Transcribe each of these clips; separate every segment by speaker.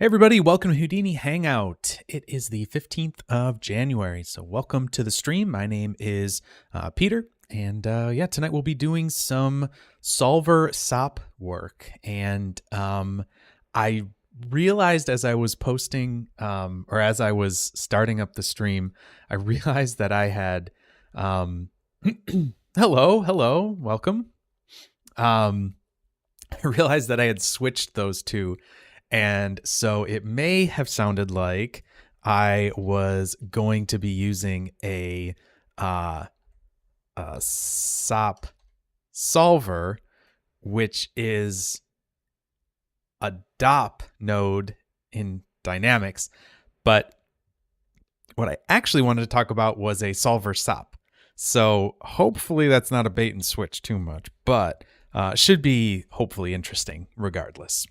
Speaker 1: Hey everybody, welcome to Houdini Hangout. It is the 15th of January, so welcome to the stream. My name is Peter, and tonight we'll be doing some Solver SOP work. And I realized as I was posting, or as I was starting up the stream, I realized that I had, hello, welcome. I realized that I had switched those two. And so it may have sounded like I was going to be using a SOP solver, which is a DOP node in Dynamics. But what I actually wanted to talk about was a Solver SOP. So hopefully that's not a bait and switch too much, but should be hopefully interesting regardless.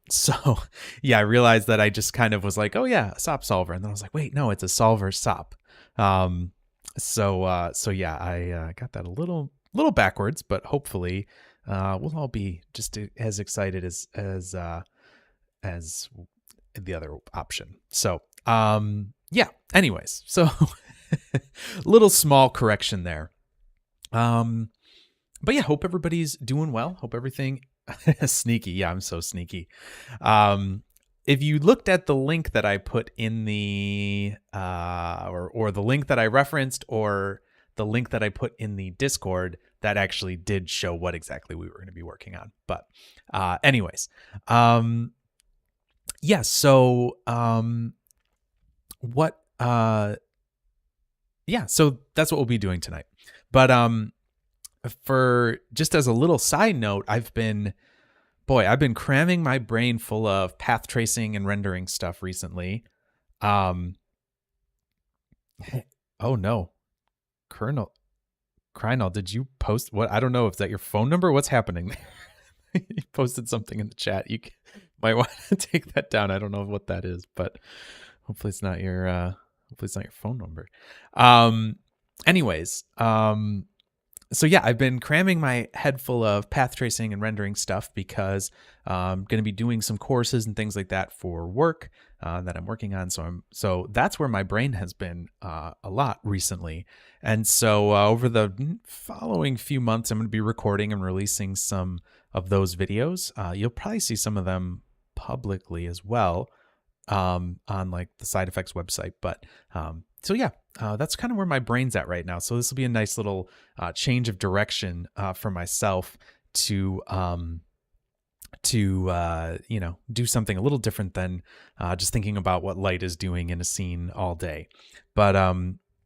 Speaker 1: So yeah, I realized that I just kind of was like, oh yeah, a SOP solver. And then I was like, wait, no, it's a Solver SOP. So yeah, I got that a little backwards, but hopefully, we'll all be just as excited as the other option. So, yeah, anyways, so little small correction there. But yeah, hope everybody's doing well. Hope everything sneaky. Yeah, I'm so sneaky. If you looked at the link that I put in the or the link that I referenced or the link that I put in the Discord, that actually did show what exactly we were going to be working on. But anyways, yeah, so so that's what we'll be doing tonight. But for just as a little side note, I've been cramming my brain full of path tracing and rendering stuff recently. Oh no, Krynal, did you post what? I don't know. Is that your phone number? What's happening there? You posted something in the chat. You might want to take that down. I don't know what that is, but hopefully it's not your phone number. Anyways, so yeah, I've been cramming my head full of path tracing and rendering stuff because I'm going to be doing some courses and things like that for work that I'm working on. So that's where my brain has been a lot recently. And so over the following few months, I'm going to be recording and releasing some of those videos. You'll probably see some of them publicly as well on like the Side Effects website. But so yeah, that's kind of where my brain's at right now. So this will be a nice little change of direction for myself to do something a little different than just thinking about what light is doing in a scene all day. But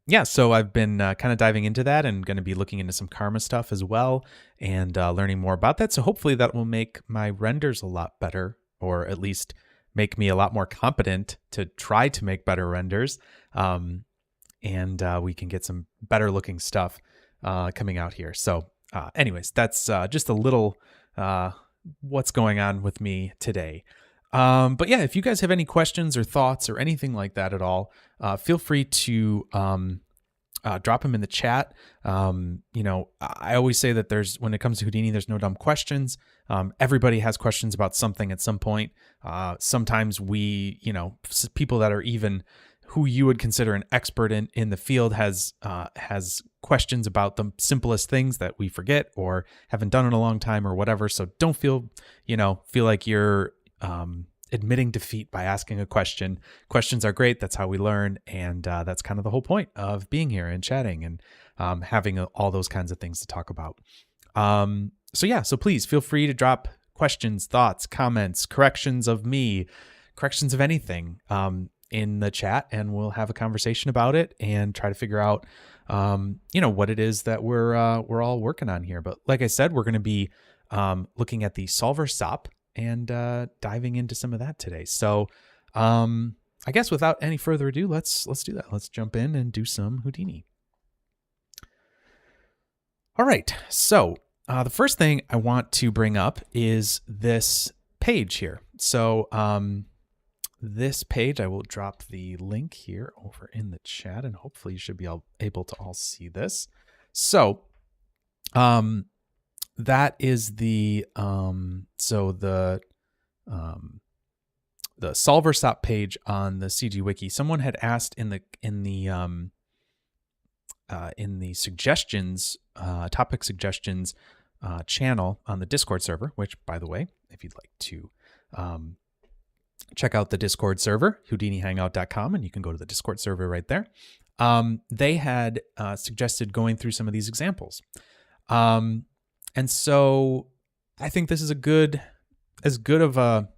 Speaker 1: yeah, so I've been kind of diving into that and going to be looking into some karma stuff as well and learning more about that. So hopefully that will make my renders a lot better, or at least make me a lot more competent to try to make better renders. And we can get some better looking stuff coming out here. So anyways, that's just a little what's going on with me today. But yeah, if you guys have any questions or thoughts or anything like that at all, feel free to drop them in the chat. I always say that when it comes to Houdini, there's no dumb questions. Everybody has questions about something at some point. Sometimes people that are even who you would consider an expert in the field has questions about the simplest things that we forget or haven't done in a long time or whatever. So don't feel like you're admitting defeat by asking a question. Questions are great. That's how we learn. And that's kind of the whole point of being here and chatting and having all those kinds of things to talk about. So please feel free to drop questions, thoughts, comments, corrections of me, corrections of anything in the chat, and we'll have a conversation about it and try to figure out what it is that we're all working on here. But like I said, we're going to be looking at the Solver SOP and diving into some of that today. So I guess without any further ado, let's do that. Let's jump in and do some Houdini. All right, so the first thing I want to bring up is this page here. So this page, I will drop the link here over in the chat, and hopefully you should be able to all see this. So that is the the Solver SOP page on the CGWiki, someone had asked in the suggestions, topic suggestions channel on the Discord server, which, by the way, if you'd like to check out the Discord server, HoudiniHangout.com, and you can go to the Discord server right there. They had suggested going through some of these examples. And so I think this is as good of a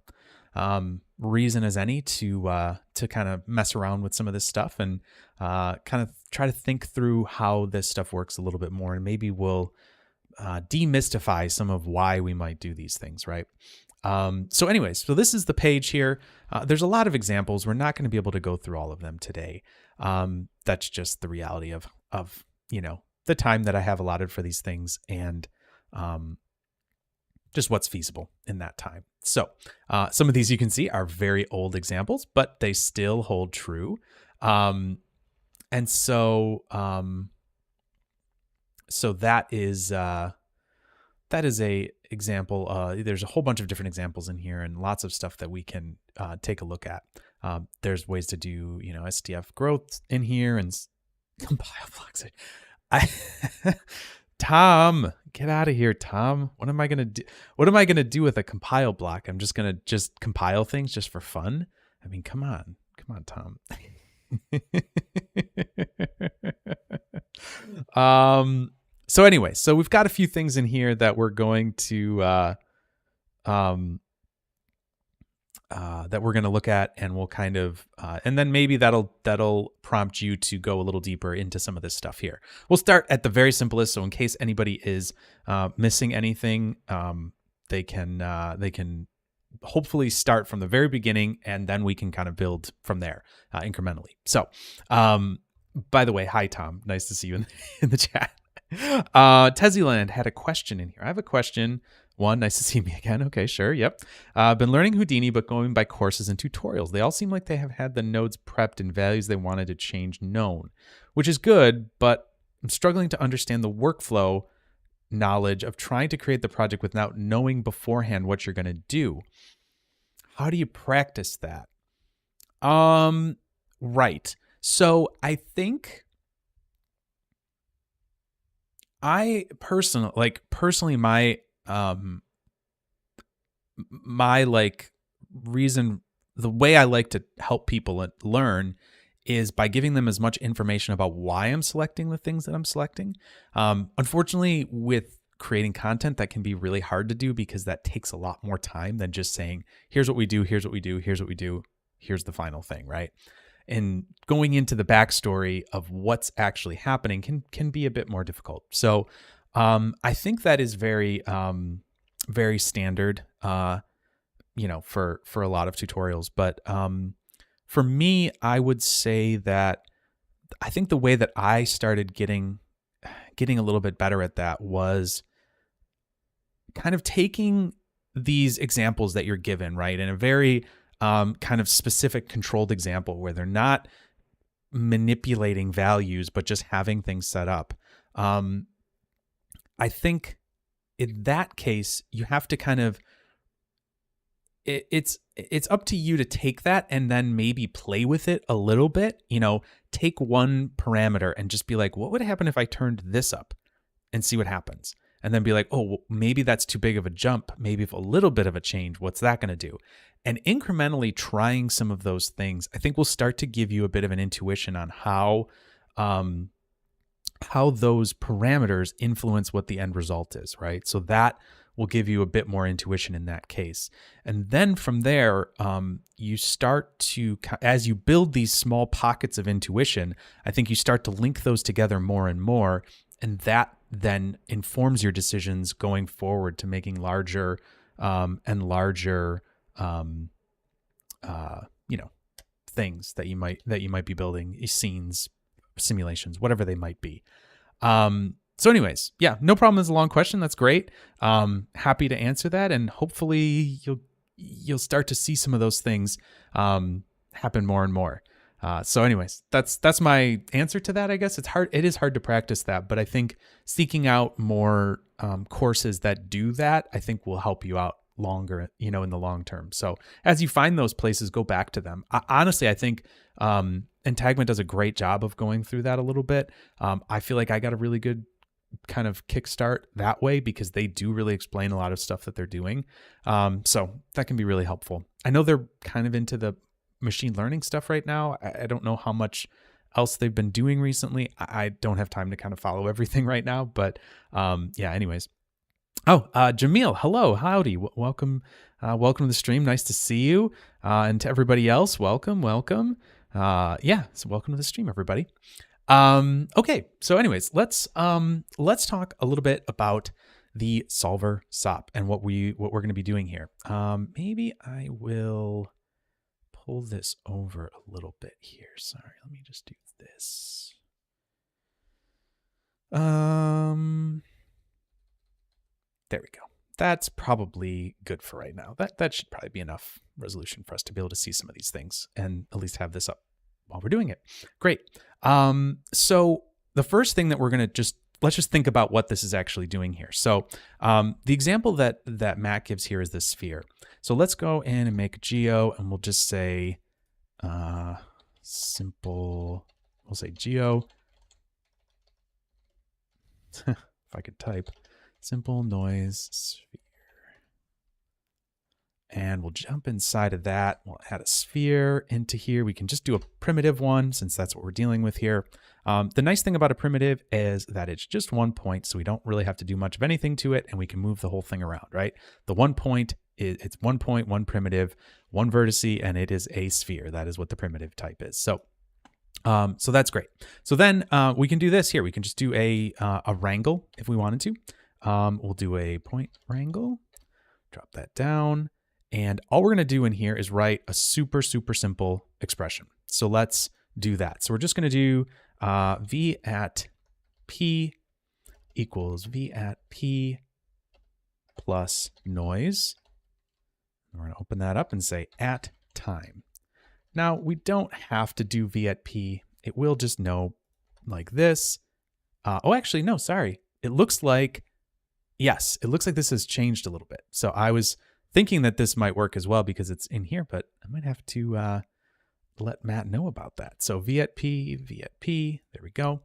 Speaker 1: reason as any to kind of mess around with some of this stuff and kind of try to think through how this stuff works a little bit more, and maybe we'll demystify some of why we might do these things, right? So anyways, so this is the page here. There's a lot of examples. We're not going to be able to go through all of them today. That's just the reality of the time that I have allotted for these things, and just what's feasible in that time. So some of these you can see are very old examples, but they still hold true. And so that is a example. There's a whole bunch of different examples in here, and lots of stuff that we can take a look at. There's ways to do, STF growth in here and compile blocks. Tom, get out of here, Tom. What am I gonna do? What am I gonna do with a compile block? I'm just gonna compile things just for fun. I mean, come on, Tom. So anyway, so we've got a few things in here that we're going to look at, and we'll kind of and then maybe that'll prompt you to go a little deeper into some of this stuff here. We'll start at the very simplest, so in case anybody is missing anything, they can hopefully start from the very beginning, and then we can kind of build from there incrementally. So by the way, hi Tom, nice to see you in the chat. Teziland had a question in here. I have a question. One, nice to see me again. Okay, sure. Yep. Been learning Houdini, but going by courses and tutorials. They all seem like they have had the nodes prepped and values they wanted to change known, which is good, but I'm struggling to understand the workflow knowledge of trying to create the project without knowing beforehand what you're going to do. How do you practice that? Right. So I think personally, my reason, the way I like to help people learn is by giving them as much information about why I'm selecting the things that I'm selecting. Unfortunately, with creating content, that can be really hard to do because that takes a lot more time than just saying, here's what we do, here's what we do, here's what we do, here's the final thing, right? And going into the backstory of what's actually happening can be a bit more difficult. So I think that is very very standard, for a lot of tutorials. But for me, I would say that I think the way that I started getting a little bit better at that was kind of taking these examples that you're given, right, in a very kind of specific controlled example where they're not manipulating values, but just having things set up. I think in that case, you have to kind of, it's up to you to take that and then maybe play with it a little bit, take one parameter and just be like, what would happen if I turned this up, and see what happens? And then be like, oh, well, maybe that's too big of a jump. Maybe if a little bit of a change, what's that going to do? And incrementally trying some of those things, I think will start to give you a bit of an intuition on how those parameters influence what the end result is, right? So that will give you a bit more intuition in that case. And then from there, you start to, as you build these small pockets of intuition, I think you start to link those together more and more. And that then informs your decisions going forward to making larger and larger, things that you might be building, scenes, simulations, whatever they might be. So anyways, yeah, no problem. It's a long question. That's great. Happy to answer that. And hopefully you'll start to see some of those things, happen more and more. So anyways, that's my answer to that. I guess it is hard to practice that, but I think seeking out more, courses that do that, I think will help you out longer, in the long term. So as you find those places, go back to them. Honestly, I think Entagment does a great job of going through that a little bit. I feel like I got a really good kind of kickstart that way because they do really explain a lot of stuff that they're doing. So that can be really helpful. I know they're kind of into the machine learning stuff right now. I don't know how much else they've been doing recently. I don't have time to kind of follow everything right now, but yeah, anyways. Oh, Jamil, hello, howdy, welcome to the stream. Nice to see you. And to everybody else, welcome. Yeah, so welcome to the stream, everybody. Okay, so anyways, let's talk a little bit about the Solver SOP and what we're going to be doing here. Maybe I will pull this over a little bit here. Sorry, let me just do this. There we go. That's probably good for right now. That should probably be enough resolution for us to be able to see some of these things and at least have this up while we're doing it. Great. So the first thing that we're going to let's just think about what this is actually doing here. So the example that Matt gives here is this sphere. So let's go in and make a geo, and we'll just say simple, we'll say geo. If I could type, simple noise sphere. And we'll jump inside of that. We'll add a sphere into here. We can just do a primitive one since that's what we're dealing with here. The nice thing about a primitive is that it's just 1 point, so we don't really have to do much of anything to it, and we can move the whole thing around, right? The 1 point, it's 1 point, 1 primitive, 1 vertice, and it is a sphere. That is what the primitive type is. So that's great. So then we can do this here. We can just do a wrangle if we wanted to. We'll do a point wrangle, drop that down. And all we're going to do in here is write a super, super simple expression. So let's do that. So we're just going to do v at p equals v at p plus noise. We're going to open that up and say at time. Now, we don't have to do v at p. It will just know like this. Oh, actually, no, sorry. It looks like, yes, it looks like this has changed a little bit. So I was thinking that this might work as well because it's in here, but I might have to let Matt know about that. So v at p, there we go.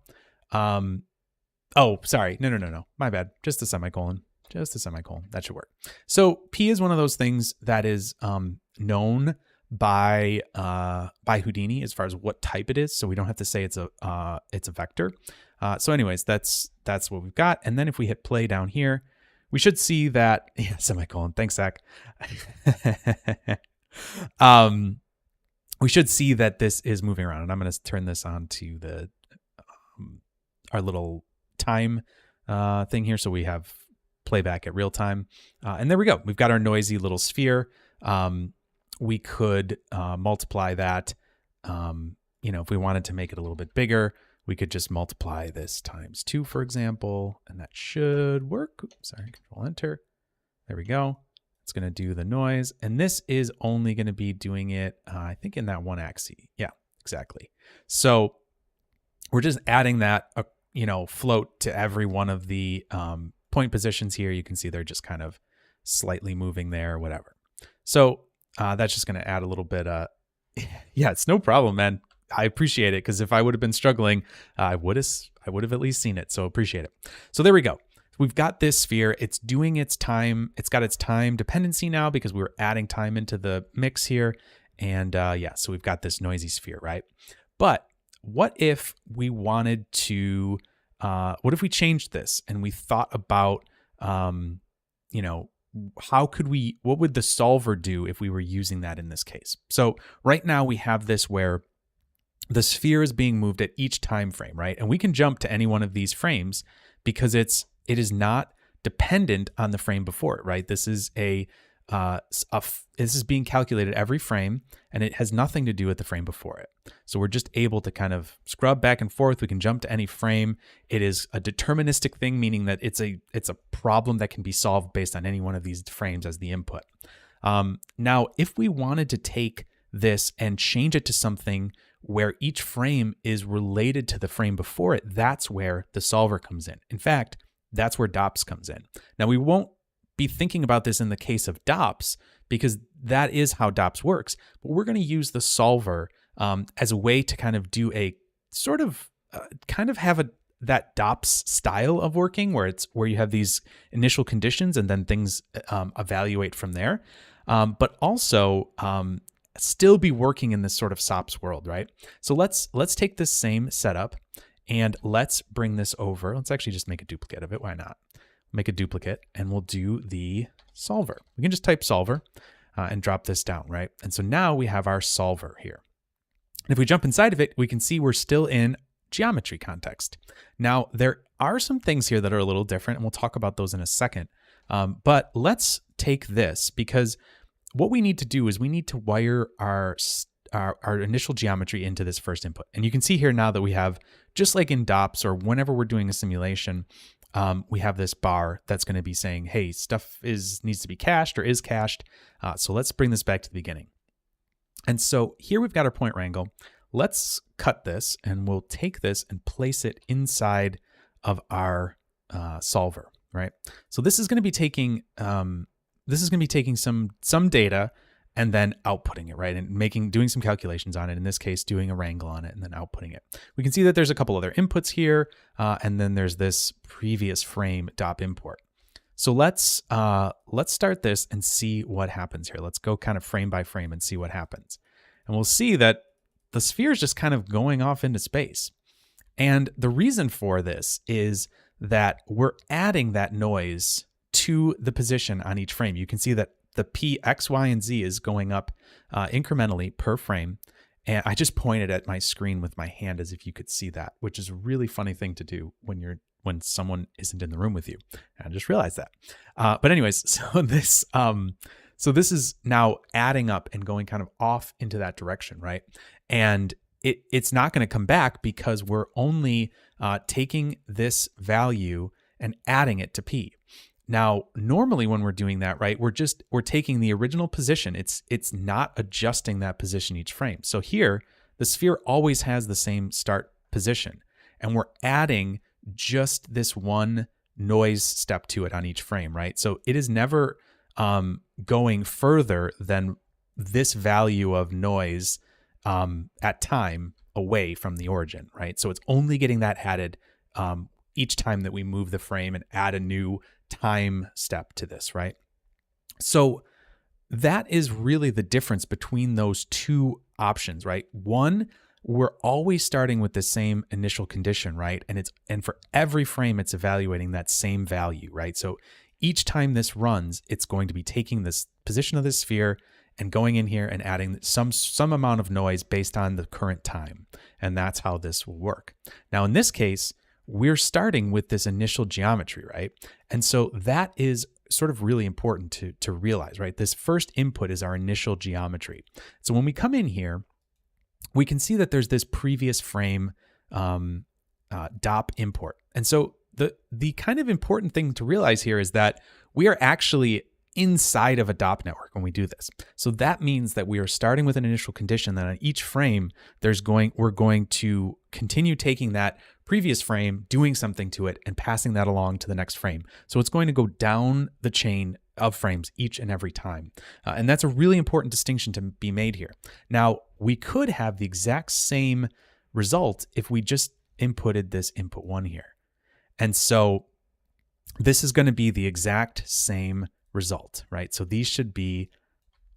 Speaker 1: Oh, sorry, no, my bad. Just a semicolon, that should work. So p is one of those things that is known by Houdini as far as what type it is. So we don't have to say it's a vector. So anyways, that's what we've got. And then if we hit play down here, we should see that, yeah, semicolon, thanks, Zach. We should see that this is moving around, and I'm going to turn this on to the our little time thing here, so we have playback at real time. And there we go. We've got our noisy little sphere. We could multiply that. If we wanted to make it a little bit bigger, we could just multiply this times 2, for example, and that should work. Oops, sorry, Control Enter. There we go. It's going to do the noise, and this is only going to be doing it, I think, in that one axis. Yeah, exactly. So we're just adding that, float to every one of the point positions here. You can see they're just kind of slightly moving there, whatever. So that's just going to add a little bit. Yeah, it's no problem, man. I appreciate it, because if I would have been struggling, I would have at least seen it. So appreciate it. So there we go. We've got this sphere. It's doing its time. It's got its time dependency now because we were adding time into the mix here. And yeah, so we've got this noisy sphere, right? But what if we wanted to, what if we changed this and we thought about, what would the solver do if we were using that in this case? So right now we have this where the sphere is being moved at each time frame, right? And we can jump to any one of these frames because it is not dependent on the frame before it, right? This is this is being calculated every frame, and it has nothing to do with the frame before it. So we're just able to kind of scrub back and forth. We can jump to any frame. It is a deterministic thing, meaning that it's a problem that can be solved based on any one of these frames as the input. Now, if we wanted to take this and change it to something where each frame is related to the frame before it, that's where the solver comes in. In fact, that's where DOPS comes in. Now, we won't be thinking about this in the case of DOPS because that is how DOPS works. But we're going to use the solver as a way to kind of do a sort of kind of have that DOPS style of working where you have these initial conditions and then things evaluate from there. But also still be working in this sort of SOPs world, right? So let's take this same setup and let's bring this over. Let's actually just make a duplicate of it. Why not? Make a duplicate and we'll do the solver. We can just type solver and drop this down, right? And so now we have our solver here. And if we jump inside of it, we can see we're still in geometry context. Now, there are some things here that are a little different, and we'll talk about those in a second. But let's take this, because what we need to do is we need to wire our initial geometry into this first input. And you can see here now that we have, just like in DOPS or whenever we're doing a simulation, we have this bar that's going to be saying, hey, stuff needs to be cached or is cached. So let's bring this back to the beginning. And so here we've got our point wrangle. Let's cut this and we'll take this and place it inside of our solver, right? So this is going to be taking some data and then outputting it, right? And doing some calculations on it. In this case, doing a wrangle on it and then outputting it. We can see that there's a couple other inputs here, and then there's this previous frame DOP import. So let's start this and see what happens here. Let's go kind of frame by frame and see what happens. And we'll see that the sphere is just kind of going off into space. And the reason for this is that we're adding that noise to the position on each frame. You can see that the P, X, Y, and Z is going up incrementally per frame. And I just pointed at my screen with my hand as if you could see that, which is a really funny thing to do when someone isn't in the room with you. I just realized that. But anyways, so this is now adding up and going kind of off into that direction, right? And it's not going to come back because we're only taking this value and adding it to P. Now, normally when we're doing that, right, we're taking the original position. It's not adjusting that position each frame. So here, the sphere always has the same start position, and we're adding just this one noise step to it on each frame, right? So it is never going further than this value of noise at time away from the origin, right? So it's only getting that added each time that we move the frame and add a new time step to this, right? So that is really the difference between those two options, right? One, we're always starting with the same initial condition, right? And for every frame, it's evaluating that same value, right? So each time this runs, it's going to be taking this position of the sphere and going in here and adding some amount of noise based on the current time. And that's how this will work. Now, in this case, we're starting with this initial geometry, right? And so that is sort of really important to realize, right? This first input is our initial geometry. So when we come in here, we can see that there's this previous frame DOP import. And so the kind of important thing to realize here is that we are actually inside of a DOP network when we do this. So that means that we are starting with an initial condition that on each frame, we're going to continue taking that previous frame, doing something to it, and passing that along to the next frame. So it's going to go down the chain of frames each and every time. And that's a really important distinction to be made here. Now, we could have the exact same result if we just inputted this input 1 here. And so this is going to be the exact same result, right? So these should be,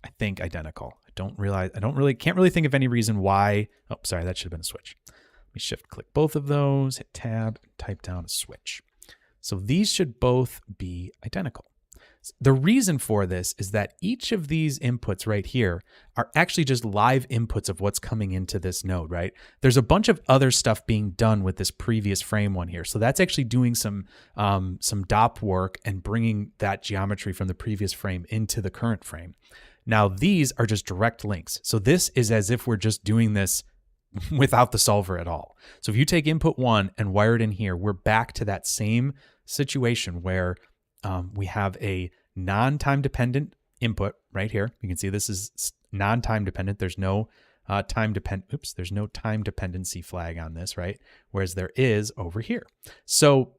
Speaker 1: I think, identical. Can't really think of any reason why. Oh, sorry, that should have been a switch. Let me shift click both of those, hit tab, and type down a switch. So these should both be identical. The reason for this is that each of these inputs right here are actually just live inputs of what's coming into this node, right? There's a bunch of other stuff being done with this previous frame one here. So that's actually doing some DOP work and bringing that geometry from the previous frame into the current frame. Now, these are just direct links. So this is as if we're just doing this without the solver at all. So if you take input 1 and wire it in here, we're back to that same situation where we have a non-time dependent input right here. You can see this is non-time dependent. There's no there's no time dependency flag on this, right? Whereas there is over here. So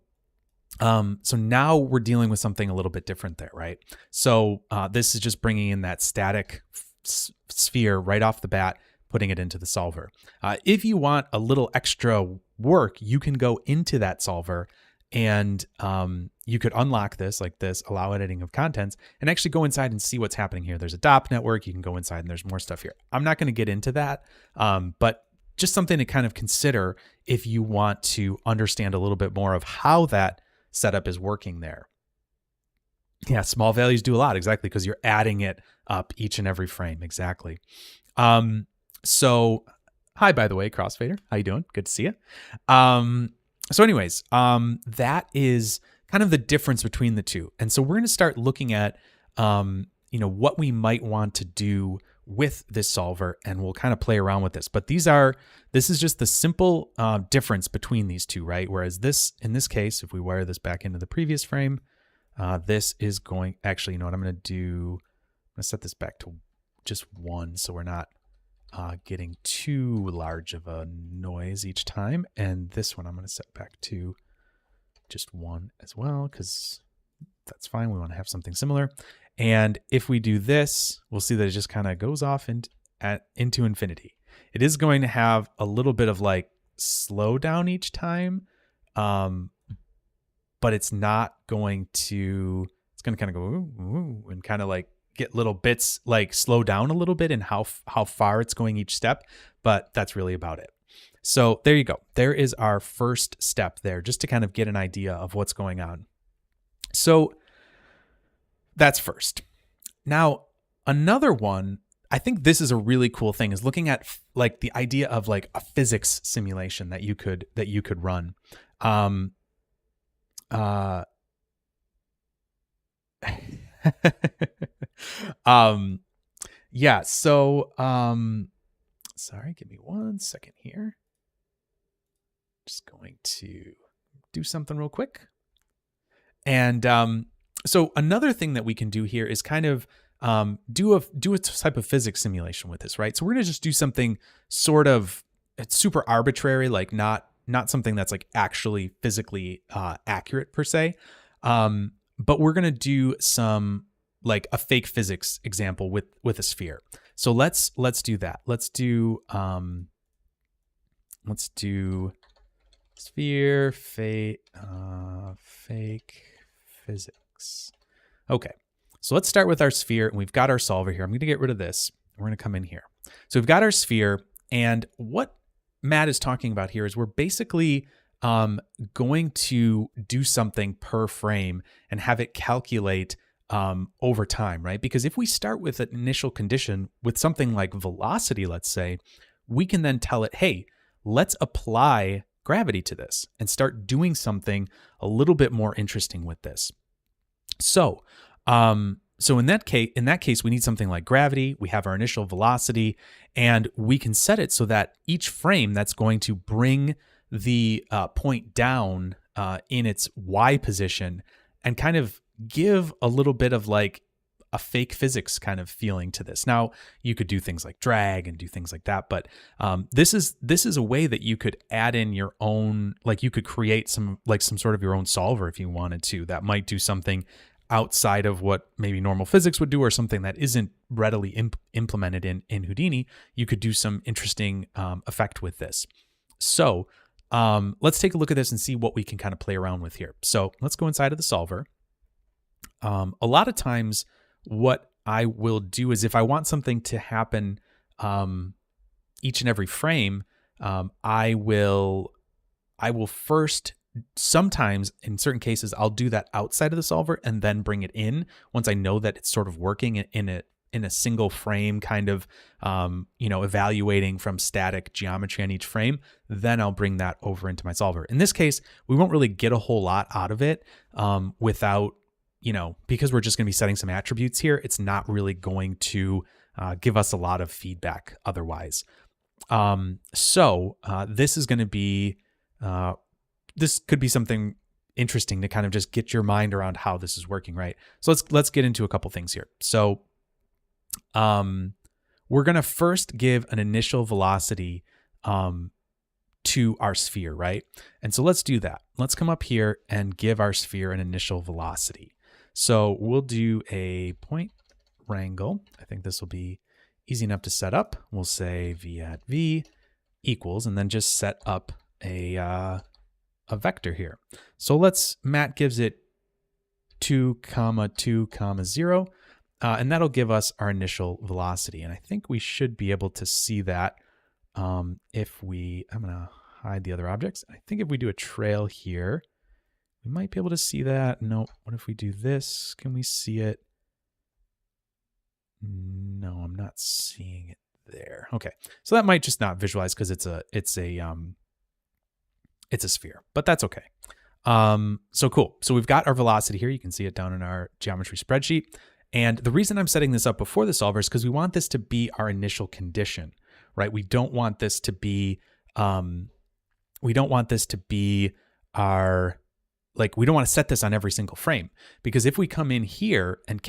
Speaker 1: So now we're dealing with something a little bit different there, right? So this is just bringing in that static sphere right off the bat, putting it into the solver. If you want a little extra work, you can go into that solver and you could unlock this like this, allow editing of contents, and actually go inside and see what's happening here. There's a DOP network. You can go inside and there's more stuff here. I'm not going to get into that, but just something to kind of consider if you want to understand a little bit more of how that setup is working there. Yeah, small values do a lot, exactly, because you're adding it up each and every frame, exactly. So hi, by the way, Crossfader, how you doing? Good to see you. So anyways, that is kind of the difference between the two. And so we're going to start looking at, what we might want to do with this solver, and we'll kind of play around with this. But this is just the simple difference between these two, right? Whereas in this case, if we wire this back into the previous frame, this is going, actually, you know what I'm going to do? I'm going to set this back to just 1 so we're not getting too large of a noise each time. And this one I'm going to set back to just 1 as well, because that's fine. We want to have something similar. And if we do this, we'll see that it just kind of goes off into infinity. It is going to have a little bit of like slow down each time, but it's not going to, it's going to kind of go ooh, and kind of like get little bits, like slow down a little bit in how far it's going each step, but that's really about it. So there you go. There is our first step there, just to kind of get an idea of what's going on. So that's first. Now, another one, I think this is a really cool thing, is looking at like the idea of like a physics simulation that you could run. Yeah, so sorry, give me 1 second here. Just going to do something real quick. And so another thing that we can do here is kind of do a type of physics simulation with this, right? So we're going to just do something sort of, it's super arbitrary, like not something that's like actually physically accurate per se. But we're going to do some like a fake physics example with a sphere. So let's do that. Let's do sphere fake physics. Okay, so let's start with our sphere, and we've got our solver here. I'm going to get rid of this. We're going to come in here. So we've got our sphere, and what Matt is talking about here is we're basically going to do something per frame and have it calculate over time, right? Because if we start with an initial condition with something like velocity, let's say, we can then tell it, hey, let's apply gravity to this and start doing something a little bit more interesting with this. So in that case, we need something like gravity. We have our initial velocity, and we can set it so that each frame that's going to bring the point down in its Y position and kind of give a little bit of like a fake physics kind of feeling to this. Now, you could do things like drag and do things like that, but this is a way that you could add in your own, like you could create some sort of your own solver if you wanted to, that might do something outside of what maybe normal physics would do, or something that isn't readily implemented in Houdini. You could do some interesting effect with this. So let's take a look at this and see what we can kind of play around with here. So let's go inside of the solver. A lot of times what I will do is if I want something to happen each and every frame, I will first, sometimes in certain cases, I'll do that outside of the solver and then bring it in once I know that it's sort of working in a single frame, kind of, evaluating from static geometry on each frame. Then I'll bring that over into my solver. In this case, we won't really get a whole lot out of it without, because we're just going to be setting some attributes here. It's not really going to give us a lot of feedback otherwise. So this is going to be, this could be something interesting to kind of just get your mind around how this is working, right? So let's get into a couple things here. So we're going to first give an initial velocity to our sphere, right? And so let's do that. Let's come up here and give our sphere an initial velocity. So we'll do a point wrangle. I think this will be easy enough to set up. We'll say v at v equals, and then just set up a vector here. So Matt gives it 2, 2, 0, and that'll give us our initial velocity. And I think we should be able to see that if I'm going to hide the other objects. I think if we do a trail here, we might be able to see that. No, what if we do this? Can we see it? No, I'm not seeing it there. Okay, so that might just not visualize because it's a sphere, but that's okay. So cool. So we've got our velocity here. You can see it down in our geometry spreadsheet. And the reason I'm setting this up before the solver is because we want this to be our initial condition, right? We don't want this to be, we don't want to set this on every single frame, because if we come in here and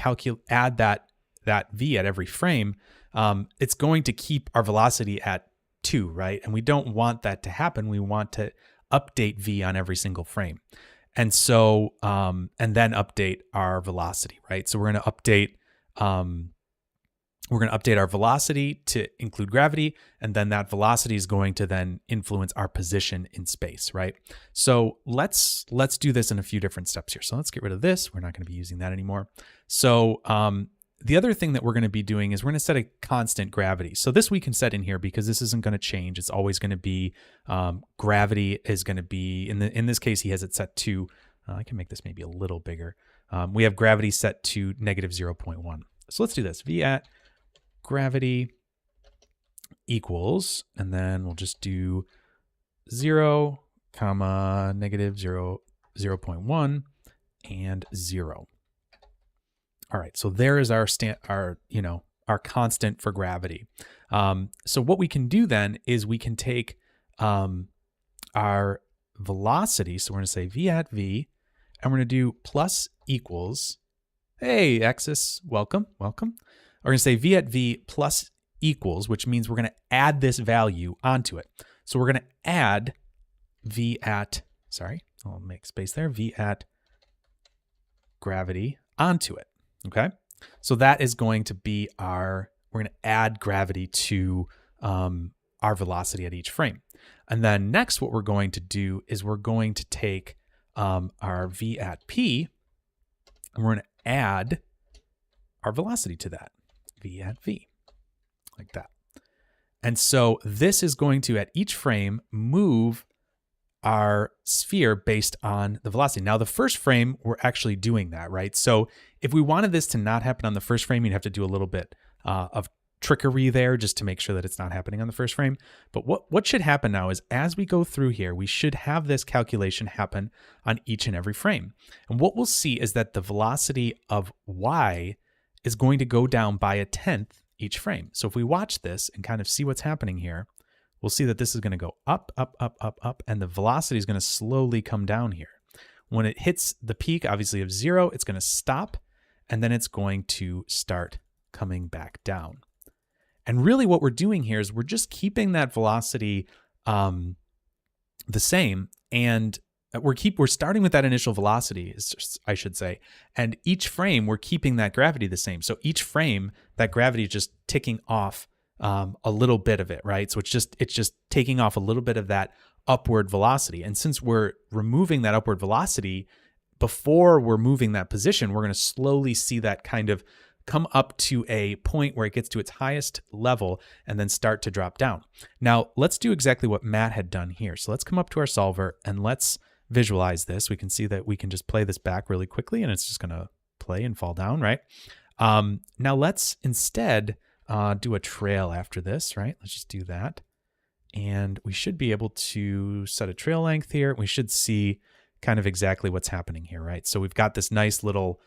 Speaker 1: add that v at every frame, it's going to keep our velocity at 2, right? And we don't want that to happen. We want to update v on every single frame. And so, and then update our velocity, right? So we're going to update our velocity to include gravity, and then that velocity is going to then influence our position in space, right? So let's do this in a few different steps here. So let's get rid of this. We're not going to be using that anymore. So the other thing that we're going to be doing is we're going to set a constant gravity. So this we can set in here because this isn't going to change. It's always going to be, gravity is going to be, in this case, he has it set to, I can make this maybe a little bigger. We have gravity set to negative 0.1. So let's do this. V at gravity equals, and then we'll just do 0, negative 0.1, and 0. All right, so there is our constant for gravity. So what we can do then is we can take our velocity. So we're going to say v at v, and we're going to do plus equals. Hey, Axis, welcome. We're going to say v at v plus equals, which means we're going to add this value onto it. So we're going to add v at, I'll make space there, v at gravity onto it. Okay, so that is going to be we're going to add gravity to our velocity at each frame. And then next, what we're going to do is we're going to take our v at p, and we're going to add our velocity to that, v at v, like that. And so this is going to, at each frame, move our sphere based on the velocity. Now, the first frame, we're actually doing that, right? So if we wanted this to not happen on the first frame, you'd have to do a little bit of trickery there just to make sure that it's not happening on the first frame. But what should happen now is as we go through here, we should have this calculation happen on each and every frame. And what we'll see is that the velocity of y is going to go down by 1/10 each frame. So if we watch this and kind of see what's happening here, we'll see that this is going to go up, up, up, up, up, and the velocity is going to slowly come down here. When it hits the peak, obviously, of 0, it's going to stop, and then it's going to start coming back down. And really what we're doing here is we're just keeping that velocity the same, and we're starting with that initial velocity, I should say, and each frame we're keeping that gravity the same. So each frame, that gravity is just ticking off a little bit of it, right? So it's just taking off a little bit of that upward velocity. And since we're removing that upward velocity before we're moving that position, we're going to slowly see that kind of come up to a point where it gets to its highest level and then start to drop down. Now, let's do exactly what Matt had done here. So let's come up to our solver and let's visualize this. We can see that we can just play this back really quickly and it's just going to play and fall down, right? Now let's instead do a trail after this, right? Let's just do that. And we should be able to set a trail length here. We should see kind of exactly what's happening here, right? So we've got this nice little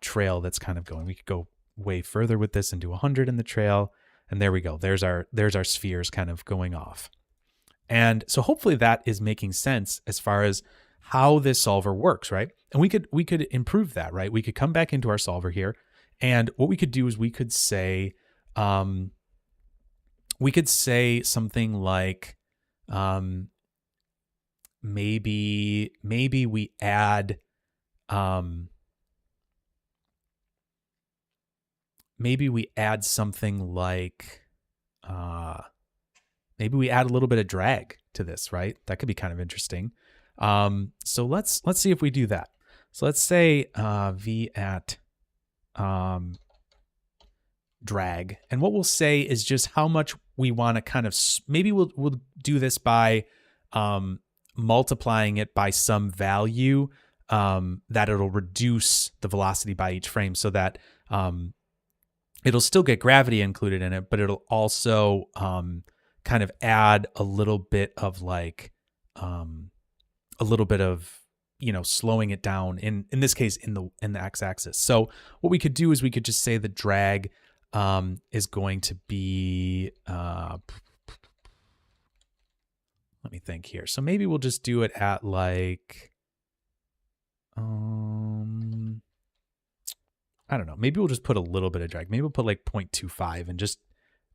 Speaker 1: trail that's kind of going. We could go way further with this and do 100 in the trail. And there we go. There's our spheres kind of going off. And so hopefully that is making sense as far as how this solver works, right? And we could improve that, right? We could come back into our solver here. And what we could do is we could say something like, maybe we add something like maybe we add a little bit of drag to this, right? That could be kind of interesting. So let's see if we do that. So let's say v at drag, and what we'll say is just how much we want to kind of, maybe we'll do this by multiplying it by some value that it'll reduce the velocity by each frame, so that it'll still get gravity included in it, but it'll also kind of add a little bit of like slowing it down in this case in the x-axis. So what we could do is we could just say the drag is going to be let me think here. So maybe we'll just do it at like I don't know. Maybe we'll just put a little bit of drag. Maybe we'll put like 0.25 and just,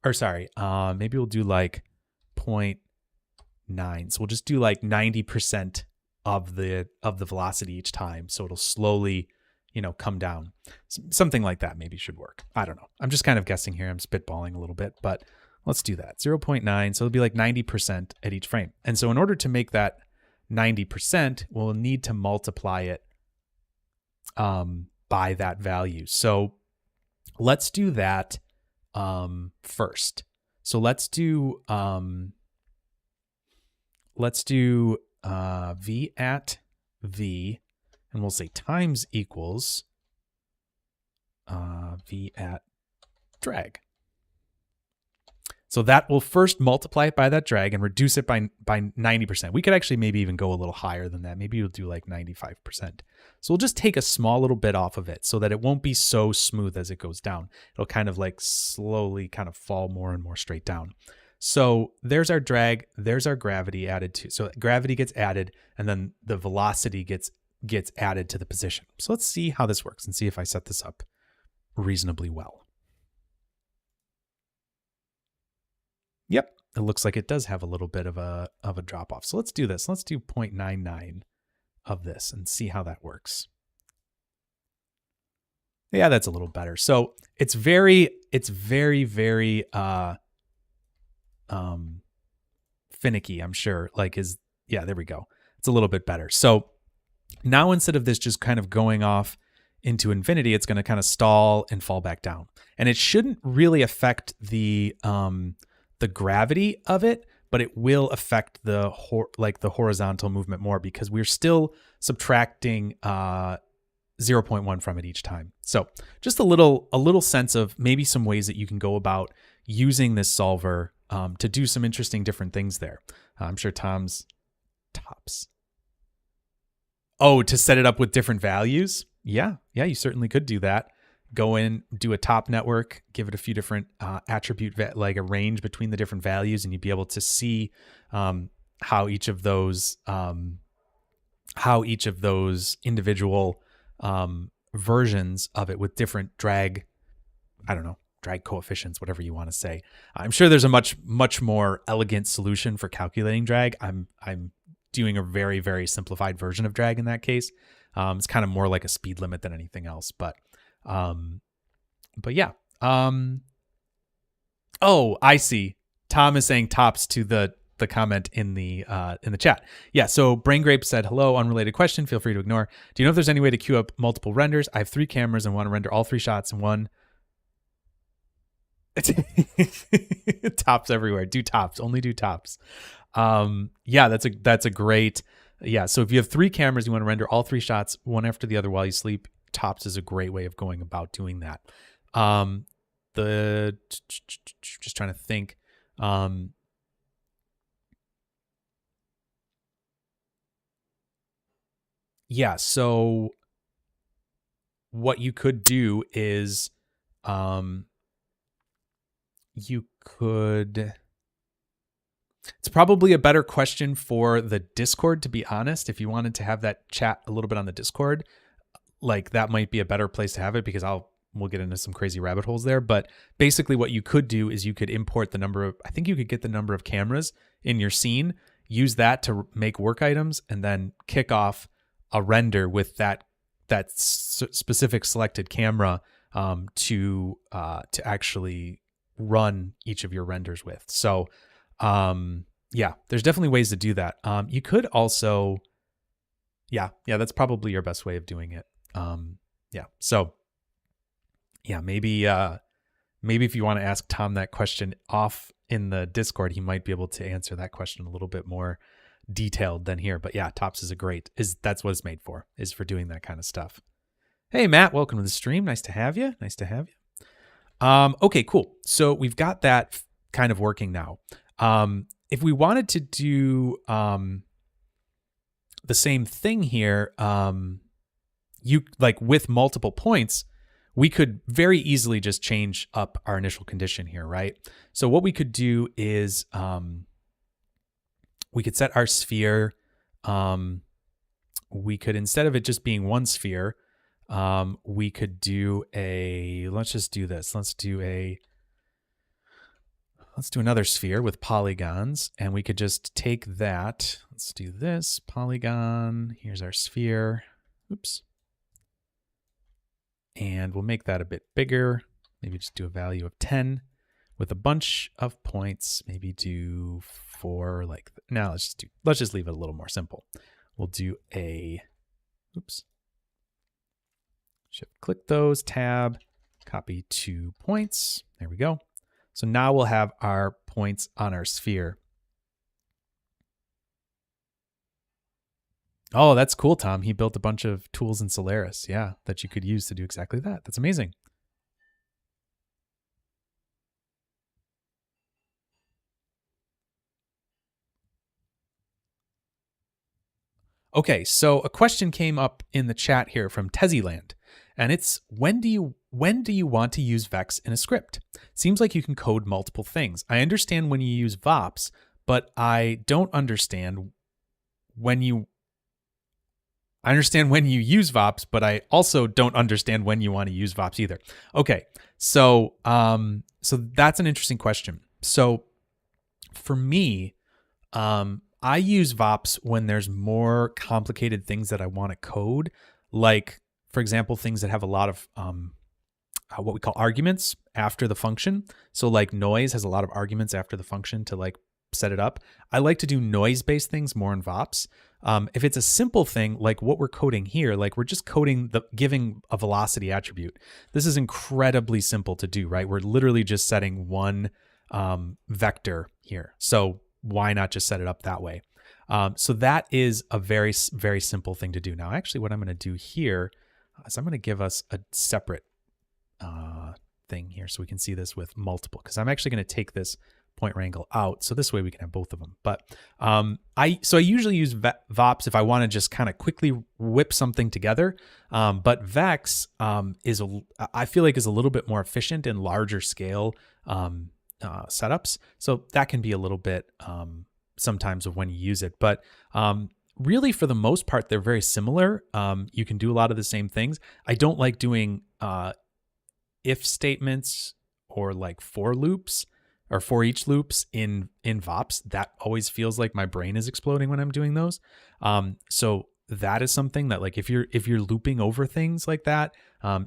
Speaker 1: or sorry, maybe we'll do like 0.9. So we'll just do like 90% of the velocity each time. So it'll slowly, come down. Something like that maybe should work. I don't know. I'm just kind of guessing here. I'm spitballing a little bit, but let's do that. 0.9. So it'll be like 90% at each frame. And so in order to make that 90%, we'll need to multiply it by that value. So let's do that first. So let's do v at v, and we'll say times equals v at drag. So that will first multiply it by that drag and reduce it by 90%. We could actually maybe even go a little higher than that. Maybe we'll do like 95%. So we'll just take a small little bit off of it so that it won't be so smooth as it goes down. It'll kind of like slowly kind of fall more and more straight down. So there's our drag, there's our gravity added to. So gravity gets added, and then the velocity gets added to the position. So let's see how this works and see if I set this up reasonably well. Yep, it looks like it does have a little bit of a drop off. So let's do this. Let's do 0.99 of this and see how that works. Yeah, that's a little better. So it's very finicky, I'm sure. Yeah, there we go. It's a little bit better. So now instead of this just kind of going off into infinity, it's going to kind of stall and fall back down. And it shouldn't really affect the gravity of it, but it will affect the horizontal movement more, because we're still subtracting 0.1 from it each time. So just a little sense of maybe some ways that you can go about using this solver to do some interesting different things there. I'm sure tops. Oh, to set it up with different values? Yeah, you certainly could do that. Go in, do a top network, give it a few different attribute, like a range between the different values, and you'd be able to see how each of those individual versions of it with different drag, drag coefficients, whatever you want to say. I'm sure there's a much more elegant solution for calculating drag. I'm doing a very, very simplified version of drag in that case. It's kind of more like a speed limit than anything else, but yeah. Oh, I see. Tom is saying tops to the comment in the chat. Yeah. So Brain Grape said, hello, unrelated question. Feel free to ignore. Do you know if there's any way to queue up multiple renders? I have 3 cameras and want to render all 3 shots in one. Tops everywhere. Do tops. Only do tops. Yeah, that's a great. Yeah. So if you have 3 cameras, you want to render all 3 shots, one after the other while you sleep. Tops is a great way of going about doing that. Just trying to think. Yeah, so what you could do is it's probably a better question for the Discord, to be honest. If you wanted to have that chat a little bit on the Discord, like that might be a better place to have it, because we'll get into some crazy rabbit holes there. But basically what you could do is you could import I think you could get the number of cameras in your scene use that to make work items, and then kick off a render with that specific selected camera to actually run each of your renders with. So yeah, there's definitely ways to do that. You could also, yeah, that's probably your best way of doing it. Yeah, so yeah, maybe if you want to ask Tom that question off in the Discord, he might be able to answer that question a little bit more detailed than here. But yeah, Tops that's what it's made for, is for doing that kind of stuff. Hey, Matt, welcome to the stream. Nice to have you. Okay, cool. So we've got that kind of working now. If we wanted to do the same thing here, you like with multiple points, we could very easily just change up our initial condition here, right? So what we could do is we could set our sphere. We could, instead of it just being one sphere, we could do let's just do this. Let's do another sphere with polygons, and we could just take that. Let's do this polygon. Here's our sphere. Oops. And we'll make that a bit bigger. Maybe just do a value of 10 with a bunch of points. Maybe do 4 like now. Let's just leave it a little more simple. We'll do oops. Shift click those, tab, copy 2 points. There we go. So now we'll have our points on our sphere. Oh, that's cool, Tom. He built a bunch of tools in Solaris, yeah, that you could use to do exactly that. That's amazing. Okay, so a question came up in the chat here from Teziland, and it's when do you want to use Vex in a script? Seems like you can code multiple things. I understand when you use VOPs, but I don't understand when you use VOPs, but I also don't understand when you want to use VOPs either. Okay, so so that's an interesting question. So for me, I use VOPs when there's more complicated things that I want to code, like, for example, things that have a lot of what we call arguments after the function. So like noise has a lot of arguments after the function to like set it up. I like to do noise-based things more in VOPs. If it's a simple thing like what we're coding here, like we're just coding giving a velocity attribute. This is incredibly simple to do, right? We're literally just setting one vector here. So why not just set it up that way? So that is a very, very simple thing to do. Now, actually, what I'm going to do here is I'm going to give us a separate thing here so we can see this with multiple, because I'm actually going to take this point wrangle out, so this way we can have both of them. But I usually use VOPs if I want to just kind of quickly whip something together. But Vex I feel like is a little bit more efficient in larger scale setups. So that can be a little bit sometimes of when you use it. But really, for the most part, they're very similar. You can do a lot of the same things. I don't like doing if statements or like for loops or for each loops in VOPs. That always feels like my brain is exploding when I'm doing those. So that is something that, like, if you're looping over things like that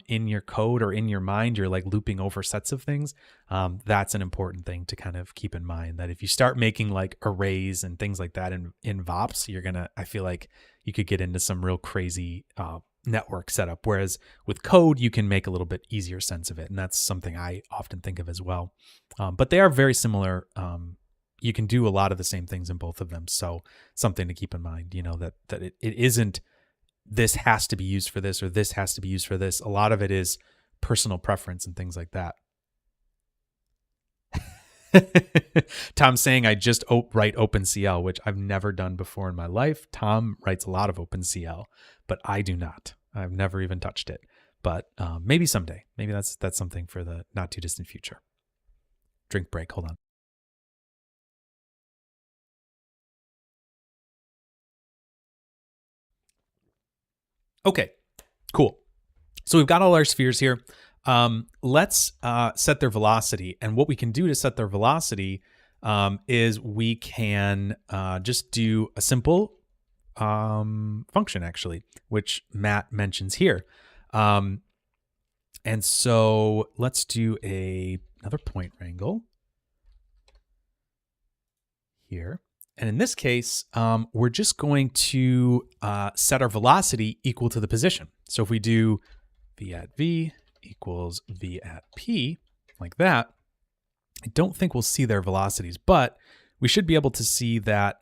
Speaker 1: in your code or in your mind, you're like looping over sets of things. That's an important thing to kind of keep in mind, that if you start making like arrays and things like that in VOPs, I feel like you could get into some real crazy network setup. Whereas with code, you can make a little bit easier sense of it. And that's something I often think of as well. But they are very similar. You can do a lot of the same things in both of them. So something to keep in mind, that it isn't this has to be used for this or this has to be used for this. A lot of it is personal preference and things like that. Tom's saying I just write OpenCL, which I've never done before in my life. Tom writes a lot of OpenCL, but I do not. I've never even touched it. But maybe someday. Maybe that's something for the not too distant future. Drink break. Hold on. Okay, cool. So we've got all our spheres here. Let's set their velocity. And what we can do to set their velocity is we can just do a simple function, actually, which Matt mentions here. And so let's do another point wrangle here. And in this case, we're just going to set our velocity equal to the position. So if we do v at v equals v at p, like that, I don't think we'll see their velocities, but we should be able to see that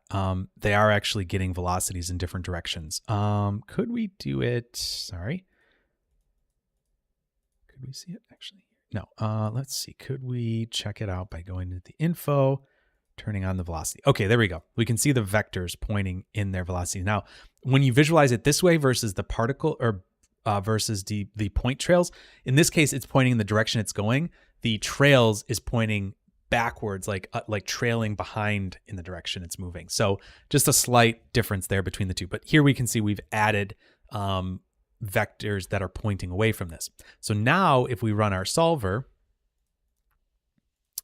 Speaker 1: they are actually getting velocities in different directions. Could we do it? Sorry. Could we see it actually? No. Let's see. Could we check it out by going to the info, turning on the velocity? Okay, there we go. We can see the vectors pointing in their velocity. Now, when you visualize it this way versus the particle or versus the point trails, in this case, it's pointing in the direction it's going. The trails is pointing backwards, like trailing behind in the direction it's moving. So just a slight difference there between the two. But here we can see we've added vectors that are pointing away from this. So now if we run our solver,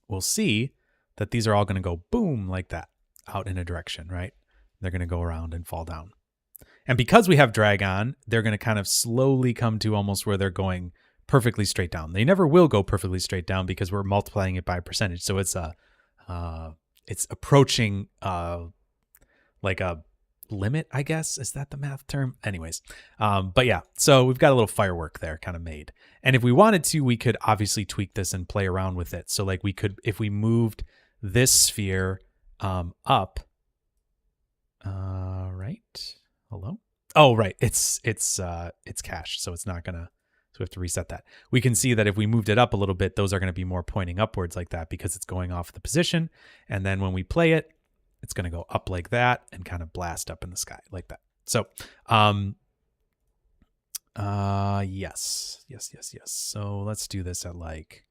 Speaker 1: we'll see that these are all going to go boom like that out in a direction, right? They're going to go around and fall down. And because we have drag on, they're going to kind of slowly come to almost where they're going perfectly straight down. They never will go perfectly straight down because we're multiplying it by a percentage. So it's approaching like a limit, I guess. Is that the math term? Anyways, but yeah, so we've got a little firework there kind of made. And if we wanted to, we could obviously tweak this and play around with it. So like we could, if we moved this sphere up, right? Hello? Oh, right. It's cached, so it's not gonna. So we have to reset that. We can see that if we moved it up a little bit, those are going to be more pointing upwards like that because it's going off the position. And then when we play it, it's going to go up like that and kind of blast up in the sky like that. So, yes. So let's do this at like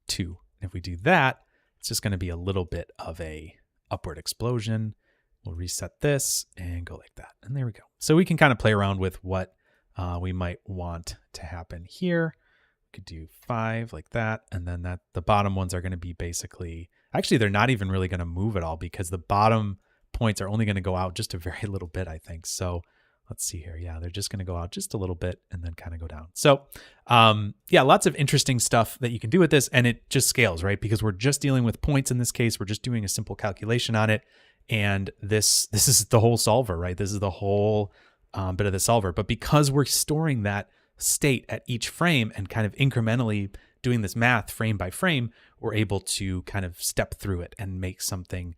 Speaker 1: 2. If we do that, it's just going to be a little bit of a upward explosion. We'll reset this and go like that. And there we go. So we can kind of play around with what we might want to happen here. We could do 5 like that. And then the bottom ones are going to be basically, actually, they're not even really going to move at all because the bottom points are only going to go out just a very little bit, I think. So let's see here. Yeah, they're just going to go out just a little bit and then kind of go down. So yeah, lots of interesting stuff that you can do with this, and it just scales, right? Because we're just dealing with points in this case. We're just doing a simple calculation on it. And this is the whole solver, right? This is the whole bit of the solver. But because we're storing that state at each frame and kind of incrementally doing this math frame by frame, we're able to kind of step through it and make something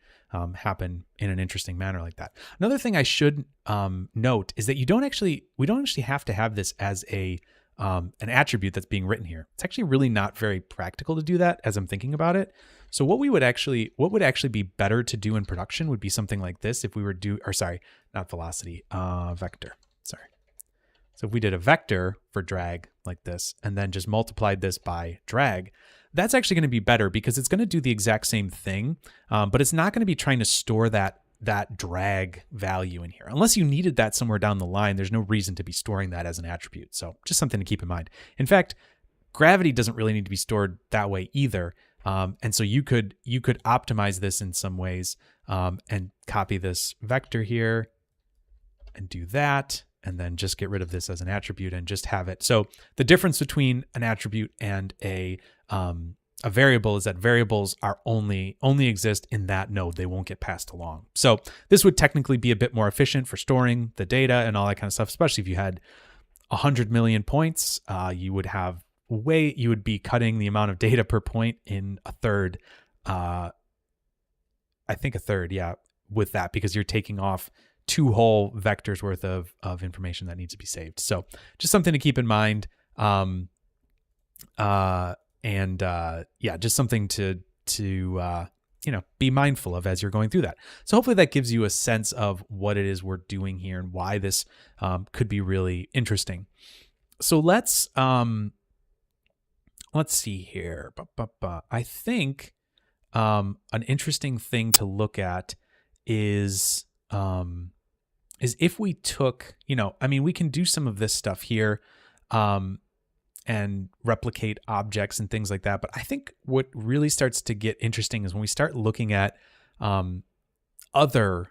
Speaker 1: happen in an interesting manner like that. Another thing I should note is that we don't actually have to have this as an attribute that's being written here. It's actually really not very practical to do that as I'm thinking about it. So what would actually be better to do in production would be something like this. If we were not velocity, vector. Sorry. So if we did a vector for drag like this, and then just multiplied this by drag, that's actually going to be better because it's going to do the exact same thing, but it's not going to be trying to store that drag value in here. Unless you needed that somewhere down the line, there's no reason to be storing that as an attribute. So just something to keep in mind. In fact, gravity doesn't really need to be stored that way either. And so you could optimize this in some ways and copy this vector here and do that, and then just get rid of this as an attribute and just have it. So the difference between an attribute and a variable is that variables are only exist in that node. They won't get passed along. So this would technically be a bit more efficient for storing the data and all that kind of stuff, especially if you had 100 million points. You would be cutting the amount of data per point in a third. I think a third, yeah, with that, because you're taking off 2 whole vectors worth of information that needs to be saved. So just something to keep in mind. Yeah, just something to be mindful of as you're going through that. So hopefully that gives you a sense of what it is we're doing here and why this could be really interesting. So let's see here. I think an interesting thing to look at is if we took, we can do some of this stuff here. and replicate objects and things like that. But I think what really starts to get interesting is when we start looking at other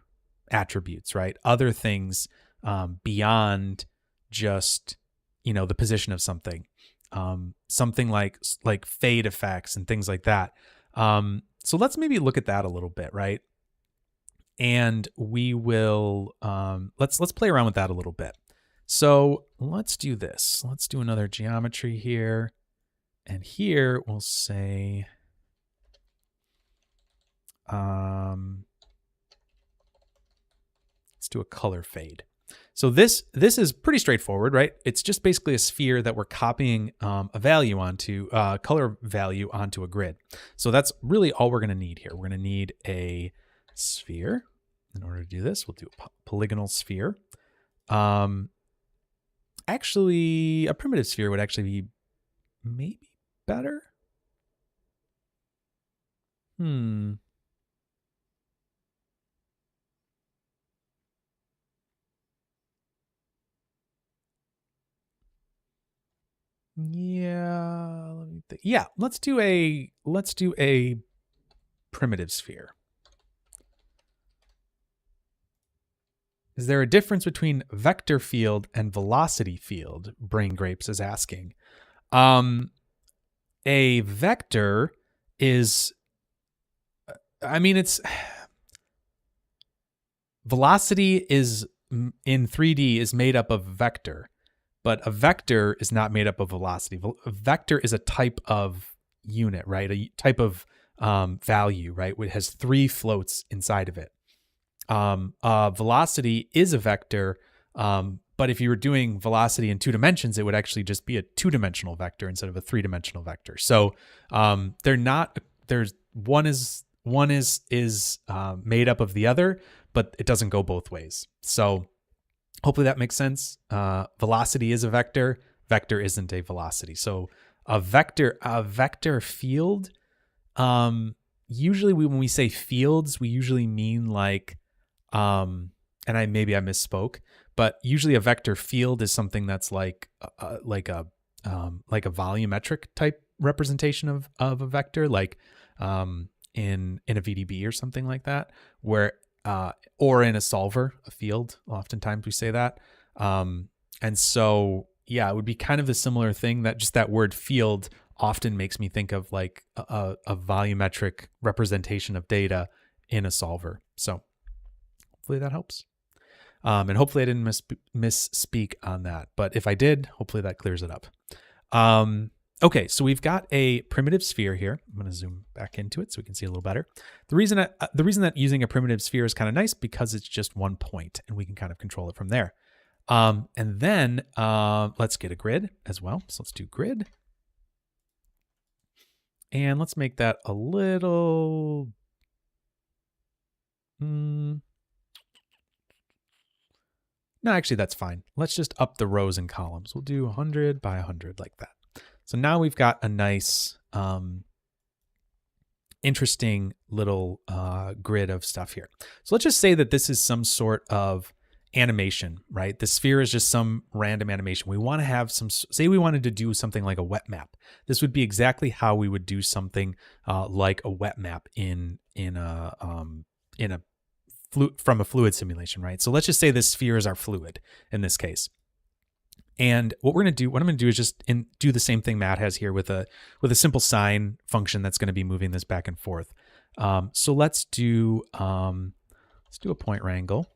Speaker 1: attributes, right? Other things beyond just, the position of something, something like fade effects and things like that. So let's maybe look at that a little bit, right? And we will let's play around with that a little bit. So let's do this. Let's do another geometry here. And here we'll say, let's do a color fade. So this is pretty straightforward, right? It's just basically a sphere that we're copying a value onto, color value onto a grid. So that's really all we're going to need here. We're going to need a sphere. In order to do this, we'll do a polygonal sphere. Actually, a primitive sphere would actually be maybe better. Yeah, let me think. Yeah, let's do a primitive sphere. Is there a difference between vector field and velocity field? Brain Grapes is asking. A vector is, it's velocity is in 3D is made up of vector, but a vector is not made up of velocity. A vector is a type of unit, right? A type of value, right? It has 3 floats inside of it. Velocity is a vector, but if you were doing velocity in 2 dimensions, it would actually just be a 2-dimensional vector instead of a 3-dimensional vector. So they're not. There's one is made up of the other, but it doesn't go both ways. So hopefully that makes sense. Velocity is a vector. Vector isn't a velocity. So a vector field. Usually when we say fields, we usually mean like, and I misspoke, but usually a vector field is something that's like a volumetric type representation of a vector, like in a VDB or something like that, where or in a solver, a field. Oftentimes we say that, and so yeah, it would be kind of a similar thing. That just that word field often makes me think of like a volumetric representation of data in a solver. So hopefully that helps. And hopefully I didn't misspeak on that. But if I did, hopefully that clears it up. Okay, so we've got a primitive sphere here. I'm going to zoom back into it so we can see a little better. The reason that using a primitive sphere is kind of nice because it's just one point and we can kind of control it from there. And then let's get a grid as well. So let's do grid. And let's make that a little... No, actually, that's fine. Let's just up the rows and columns. We'll do 100 by 100 like that. So now we've got a nice, interesting little grid of stuff here. So let's just say that this is some sort of animation, right? The sphere is just some random animation. We want to have some, say we wanted to do something like a wet map. This would be exactly how we would do something like a wet map in a from a fluid simulation, right? So let's just say this sphere is our fluid in this case. And what I'm going to do is just do the same thing Matt has here with a simple sine function that's going to be moving this back and forth. So let's do a point wrangle.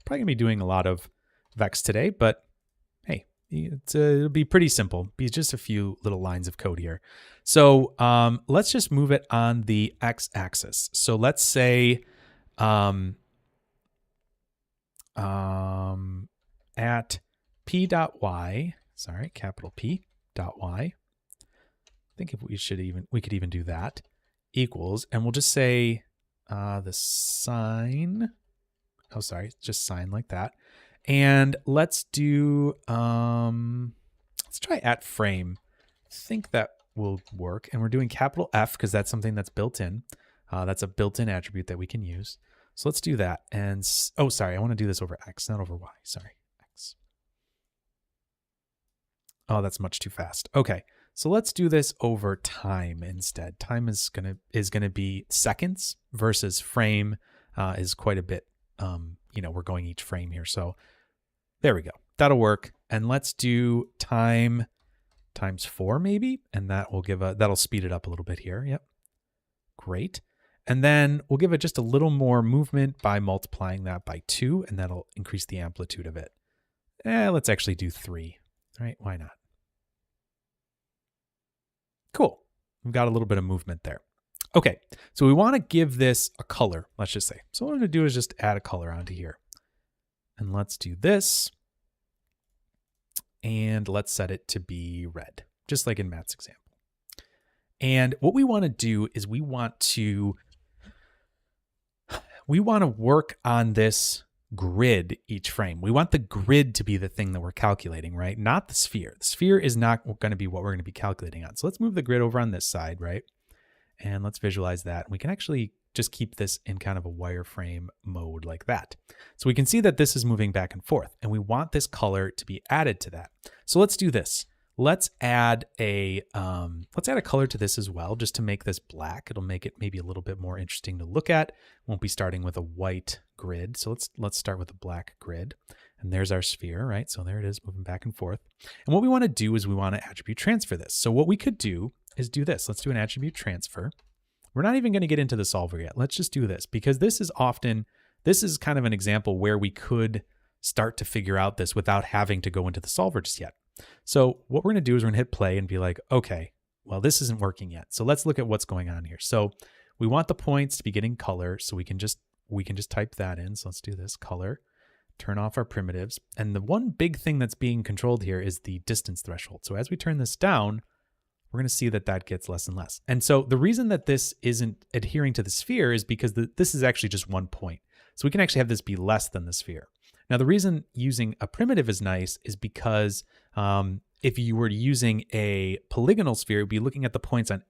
Speaker 1: Probably gonna be doing a lot of vex today, but hey, it'll be pretty simple. Be just a few little lines of code here. So let's just move it on the x-axis. So let's say at p.y, sorry, capital P dot y. I think if we could even do that equals, and we'll just say the sine. Oh, sorry, just sine like that. And let's do let's try at frame. I think that will work. And we're doing capital F because that's something that's built in. That's a built-in attribute that we can use. So let's do that. And oh, sorry, I want to do this over X, not over Y. Sorry, X. Oh, that's much too fast. Okay, so let's do this over time instead. Time is gonna be seconds versus frame is quite a bit. We're going each frame here. So there we go. That'll work. And let's do time times 4 maybe, and that'll speed it up a little bit here. Yep. Great. And then we'll give it just a little more movement by multiplying that by 2, and that'll increase the amplitude of it. Let's actually do 3. All right, why not? Cool. We've got a little bit of movement there. Okay, so we want to give this a color, let's just say. So what I'm going to do is just add a color onto here. And let's do this. And let's set it to be red, just like in Matt's example. And what we want to do is we want to work on this grid each frame. We want the grid to be the thing that we're calculating, right? Not the sphere. The sphere is not going to be what we're going to be calculating on. So let's move the grid over on this side, right? And let's visualize that. We can actually just keep this in kind of a wireframe mode like that. So we can see that this is moving back and forth, and we want this color to be added to that. So let's do this. Let's add a color to this as well, just to make this black. It'll make it maybe a little bit more interesting to look at. Won't be starting with a white grid. So let's start with a black grid. And there's our sphere, right? So there it is, moving back and forth. And what we want to do is we want to attribute transfer this. So what we could do is do this. Let's do an attribute transfer. We're not even going to get into the solver yet. Let's just do this, because this is kind of an example where we could start to figure out this without having to go into the solver just yet. So what we're going to do is we're going to hit play and be like, okay, well, this isn't working yet. So let's look at what's going on here. So we want the points to be getting color. So we can just type that in. So let's do this, color, turn off our primitives. And the one big thing that's being controlled here is the distance threshold. So as we turn this down, we're going to see that that gets less and less. And so the reason that this isn't adhering to the sphere is because this is actually just 1 point. So we can actually have this be less than the sphere. Now, the reason using a primitive is nice is because if you were using a polygonal sphere, you'd be looking at the points on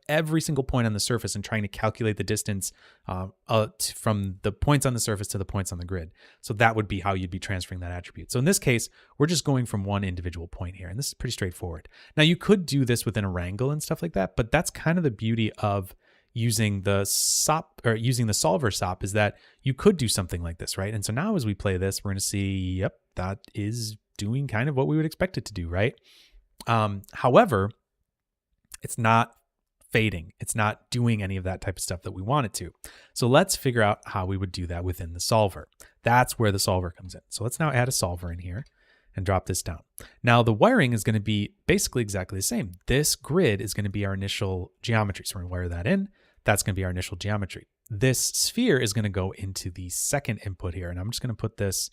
Speaker 1: every single point on the surface and trying to calculate the distance from the points on the surface to the points on the grid. So that would be how you'd be transferring that attribute. So in this case, we're just going from one individual point here, and this is pretty straightforward. Now, you could do this within a wrangle and stuff like that, but that's kind of the beauty of using the SOP or using the solver SOP, is that you could do something like this, right? And so now as we play this, we're going to see, yep, that is doing kind of what we would expect it to do, right? However, it's not fading. It's not doing any of that type of stuff that we want it to. So let's figure out how we would do that within the solver. That's where the solver comes in. So let's now add a solver in here and drop this down. Now the wiring is going to be basically exactly the same. This grid is going to be our initial geometry. So we're going to wire that in. That's going to be our initial geometry. This sphere is going to go into the second input here. And I'm just going to put this,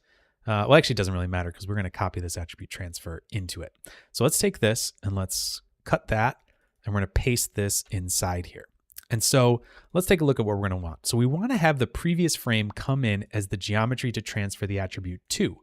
Speaker 1: well, actually it doesn't really matter because we're going to copy this attribute transfer into it. So let's take this and let's cut that, and we're going to paste this inside here. And so let's take a look at what we're going to want. So we want to have the previous frame come in as the geometry to transfer the attribute to.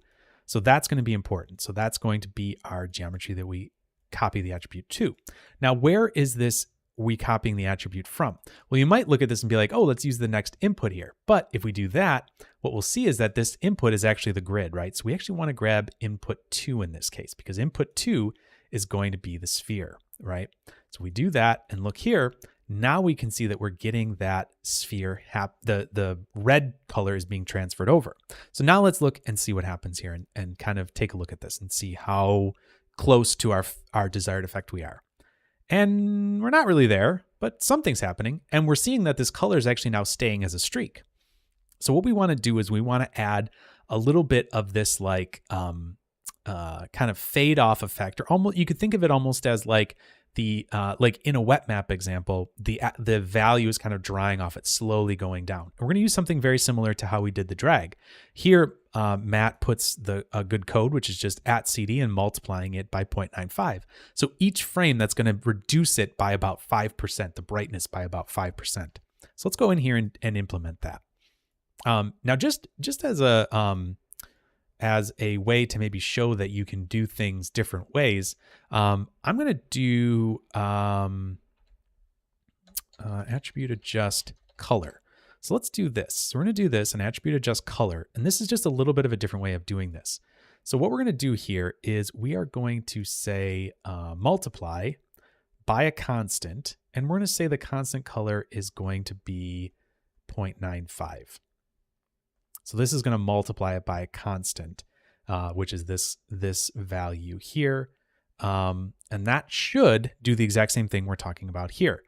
Speaker 1: So that's going to be important. So that's going to be our geometry that we copy the attribute to. Now, where is this we copying the attribute from? Well, you might look at this and be like, oh, let's use the next input here. But if we do that, what we'll see is that this input is actually the grid, right? So we actually want to grab input 2 in this case, because input 2 is going to be the sphere, right? So we do that and look here. Now we can see that we're getting that sphere, the red color is being transferred over. So now let's look and see what happens here and kind of take a look at this and see how close to our desired effect we are. And we're not really there, but something's happening. And we're seeing that this color is actually now staying as a streak. So what we want to do is we want to add a little bit of this like kind of fade off effect, or almost, you could think of it almost as like the like in a wet map example, the value is kind of drying off. It's slowly going down. And we're going to use something very similar to how we did the drag. Here, Matt puts a good code, which is just @cd and multiplying it by 0.95. So each frame, that's going to reduce it by about 5%, the brightness by about 5%. So let's go in here and implement that. Now, just as a way to maybe show that you can do things different ways, I'm going to do attribute adjust color. So let's do this. So we're going to do this and attribute adjust color. And this is just a little bit of a different way of doing this. So what we're going to do here is we are going to say multiply by a constant, and we're going to say the constant color is going to be 0.95. So this is going to multiply it by a constant, which is this value here. And that should do the exact same thing we're talking about here,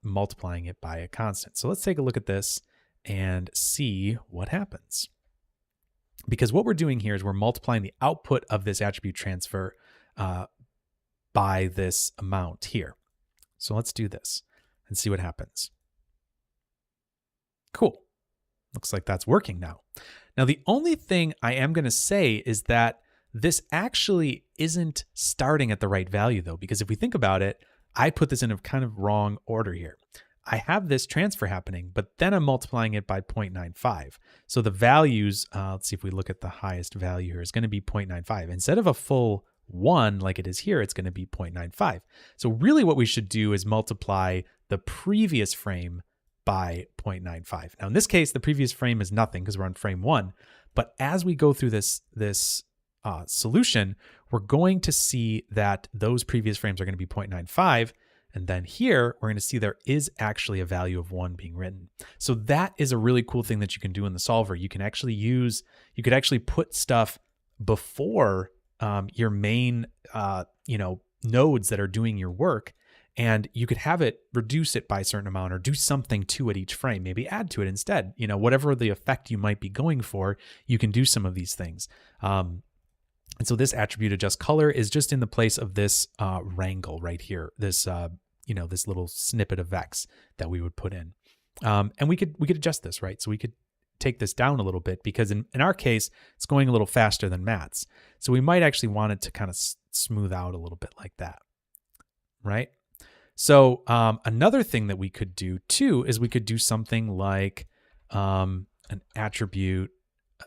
Speaker 1: multiplying it by a constant. So let's take a look at this and see what happens. Because what we're doing here is we're multiplying the output of this attribute transfer by this amount here. So let's do this and see what happens. Cool. Looks like that's working now. Now, the only thing I am going to say is that this actually isn't starting at the right value, though, because if we think about it, I put this in a kind of wrong order here. I have this transfer happening, but then I'm multiplying it by 0.95. So the values, let's see if we look at the highest value here, is going to be 0.95. Instead of a full 1 like it is here, it's going to be 0.95. So really what we should do is multiply the previous frame by 0.95. Now in this case, the previous frame is nothing because we're on frame 1. But as we go through this solution, we're going to see that those previous frames are going to be 0.95. And then here, we're going to see there is actually a value of 1 being written. So that is a really cool thing that you can do in the solver. You can actually you could actually put stuff before your main, nodes that are doing your work, and you could have it reduce it by a certain amount or do something to it each frame, maybe add to it instead. Whatever the effect you might be going for, you can do some of these things. And so this attribute adjust color is just in the place of this wrangle right here, this this little snippet of X that we would put in. And we could adjust this, right? So we could take this down a little bit because in our case, it's going a little faster than Matt's. So we might actually want it to kind of smooth out a little bit like that, right? So another thing that we could do too is we could do something like an attribute,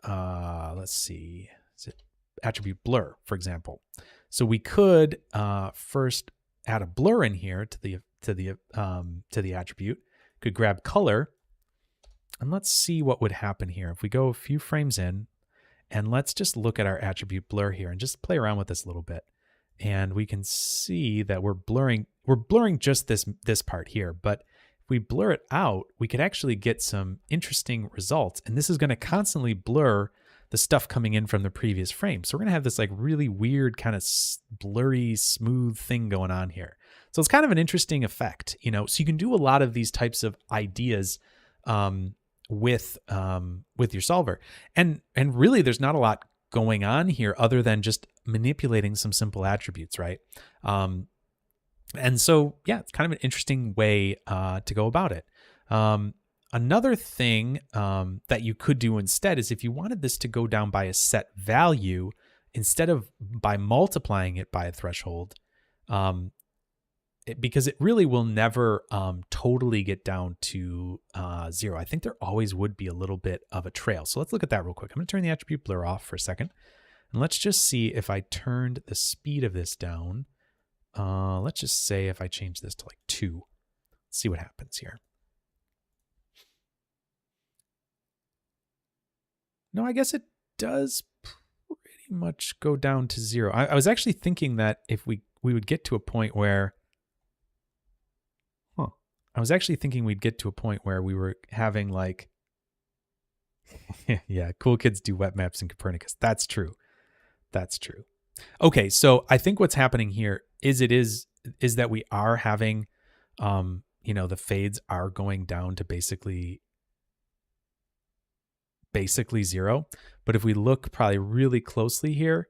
Speaker 1: let's see, is it attribute blur, for example. So we could first add a blur in here to the attribute. Could grab color, and let's see what would happen here if we go a few frames in, and let's just look at our attribute blur here and just play around with this a little bit. And we can see that we're blurring just this part here, but if we blur it out, we could actually get some interesting results. And this is going to constantly blur the stuff coming in from the previous frame. So we're going to have this like really weird kind of blurry, smooth thing going on here. So it's kind of an interesting effect, so you can do a lot of these types of ideas with your solver. And really there's not a lot going on here other than just manipulating some simple attributes, right? And so, yeah, it's kind of an interesting way to go about it. Another thing that you could do instead is if you wanted this to go down by a set value, instead of by multiplying it by a threshold, because it really will never totally get down to 0. I think there always would be a little bit of a trail. So let's look at that real quick. I'm going to turn the attribute blur off for a second. And let's just see if I turned the speed of this down. Let's just say if I change this to like 2. Let's see what happens here. No, I guess it does pretty much go down to 0. I was actually thinking that if we would get to a point where, I was actually thinking we'd get to a point where we were having like, yeah, cool kids do wet maps in Copernicus. That's true. That's true. Okay, so I think what's happening here is that we are having, the fades are going down to basically 0. But if we look probably really closely here,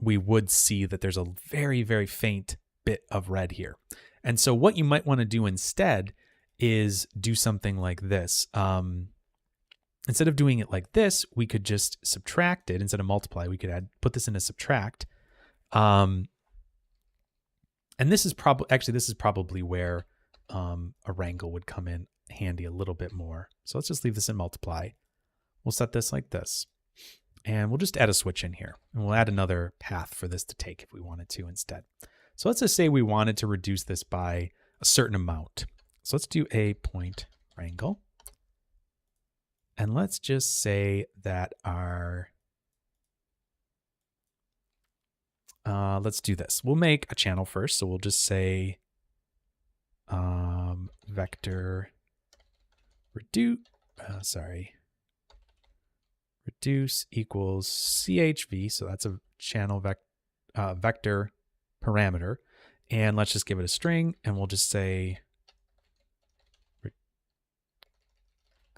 Speaker 1: we would see that there's a very, very faint bit of red here. And so what you might want to do instead is do something like this. Instead of doing it like this, we could just subtract it. Instead of multiply, we could put this in a subtract. And this is probably where a wrangle would come in handy a little bit more. So let's just leave this in multiply. We'll set this like this. And we'll just add a switch in here. And we'll add another path for this to take if we wanted to instead. So let's just say we wanted to reduce this by a certain amount. So let's do a point wrangle. And let's just say that our let's do this. We'll make a channel first. So we'll just say vector reduce, reduce equals CHV. So that's a channel vector parameter. And let's just give it a string, and we'll just say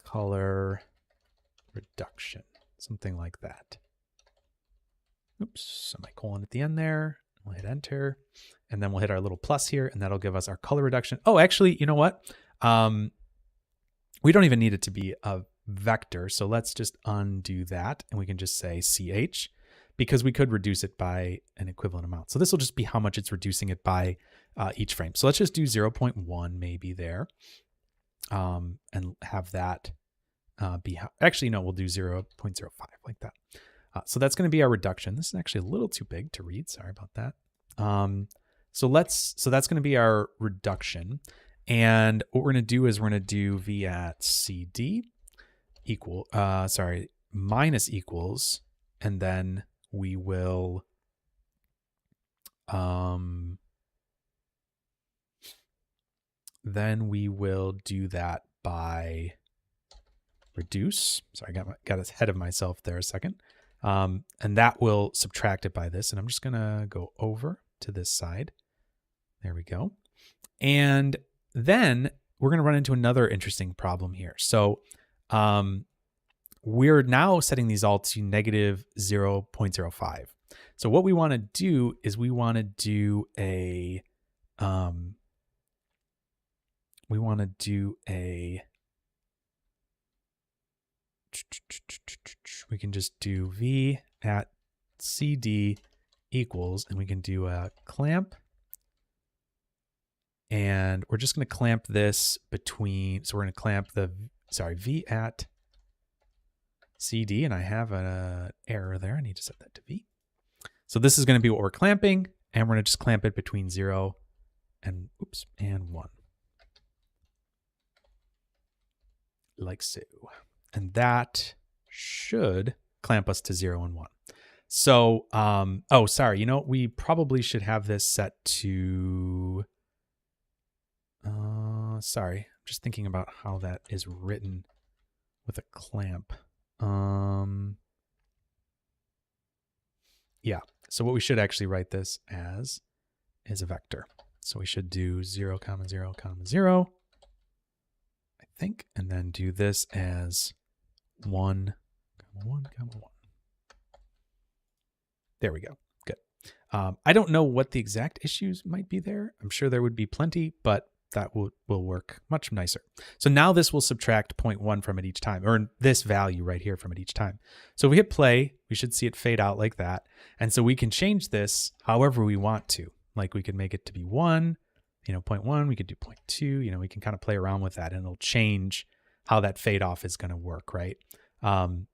Speaker 1: color reduction, something like that. Oops, semicolon at the end there. We'll hit enter, and then we'll hit our little plus here, and that'll give us our color reduction. Oh, actually, you know what? We don't even need it to be a vector, so let's just undo that, and we can just say ch, because we could reduce it by an equivalent amount. So this will just be how much it's reducing it by each frame. So let's just do 0.1 maybe there, and have that be how, actually, no, we'll do 0.05 like that. So that's going to be our reduction. This is actually a little too big to read. Sorry about that. So that's going to be our reduction. And what we're going to do is we're going to do v at cd equal, minus equals, and then we will do that by reduce. Sorry, I got ahead of myself there a second. And that will subtract it by this. And I'm just going to go over to this side. There we go. And then we're going to run into another interesting problem here. So we're now setting these all to negative 0.05. So what we want to do is we want to do a we can just do v at cd equals, and we can do a clamp, and we're just going to clamp this between, so we're going to clamp the, v at cd, and I have an error there. I need to set that to v. So this is going to be what we're clamping, and we're going to just clamp it between 0 and, and 1. Like so. And that should clamp us to 0 and 1. So, oh, sorry. You know, we probably should have this set to, sorry. I'm just thinking about how that is written with a clamp. Yeah. So what we should actually write this as is a vector. So we should do 0, 0, 0, I think, and then do this as 1, 1, 1. There we go. Good. I don't know what the exact issues might be there. I'm sure there would be plenty, but that will work much nicer. So now this will subtract 0.1 from it each time, or this value right here from it each time. So if we hit play, we should see it fade out like that. And so we can change this however we want to. Like we could make it to be 1, 0.1, we could do 0.2, we can kind of play around with that, and it'll change how that fade off is going to work, right? And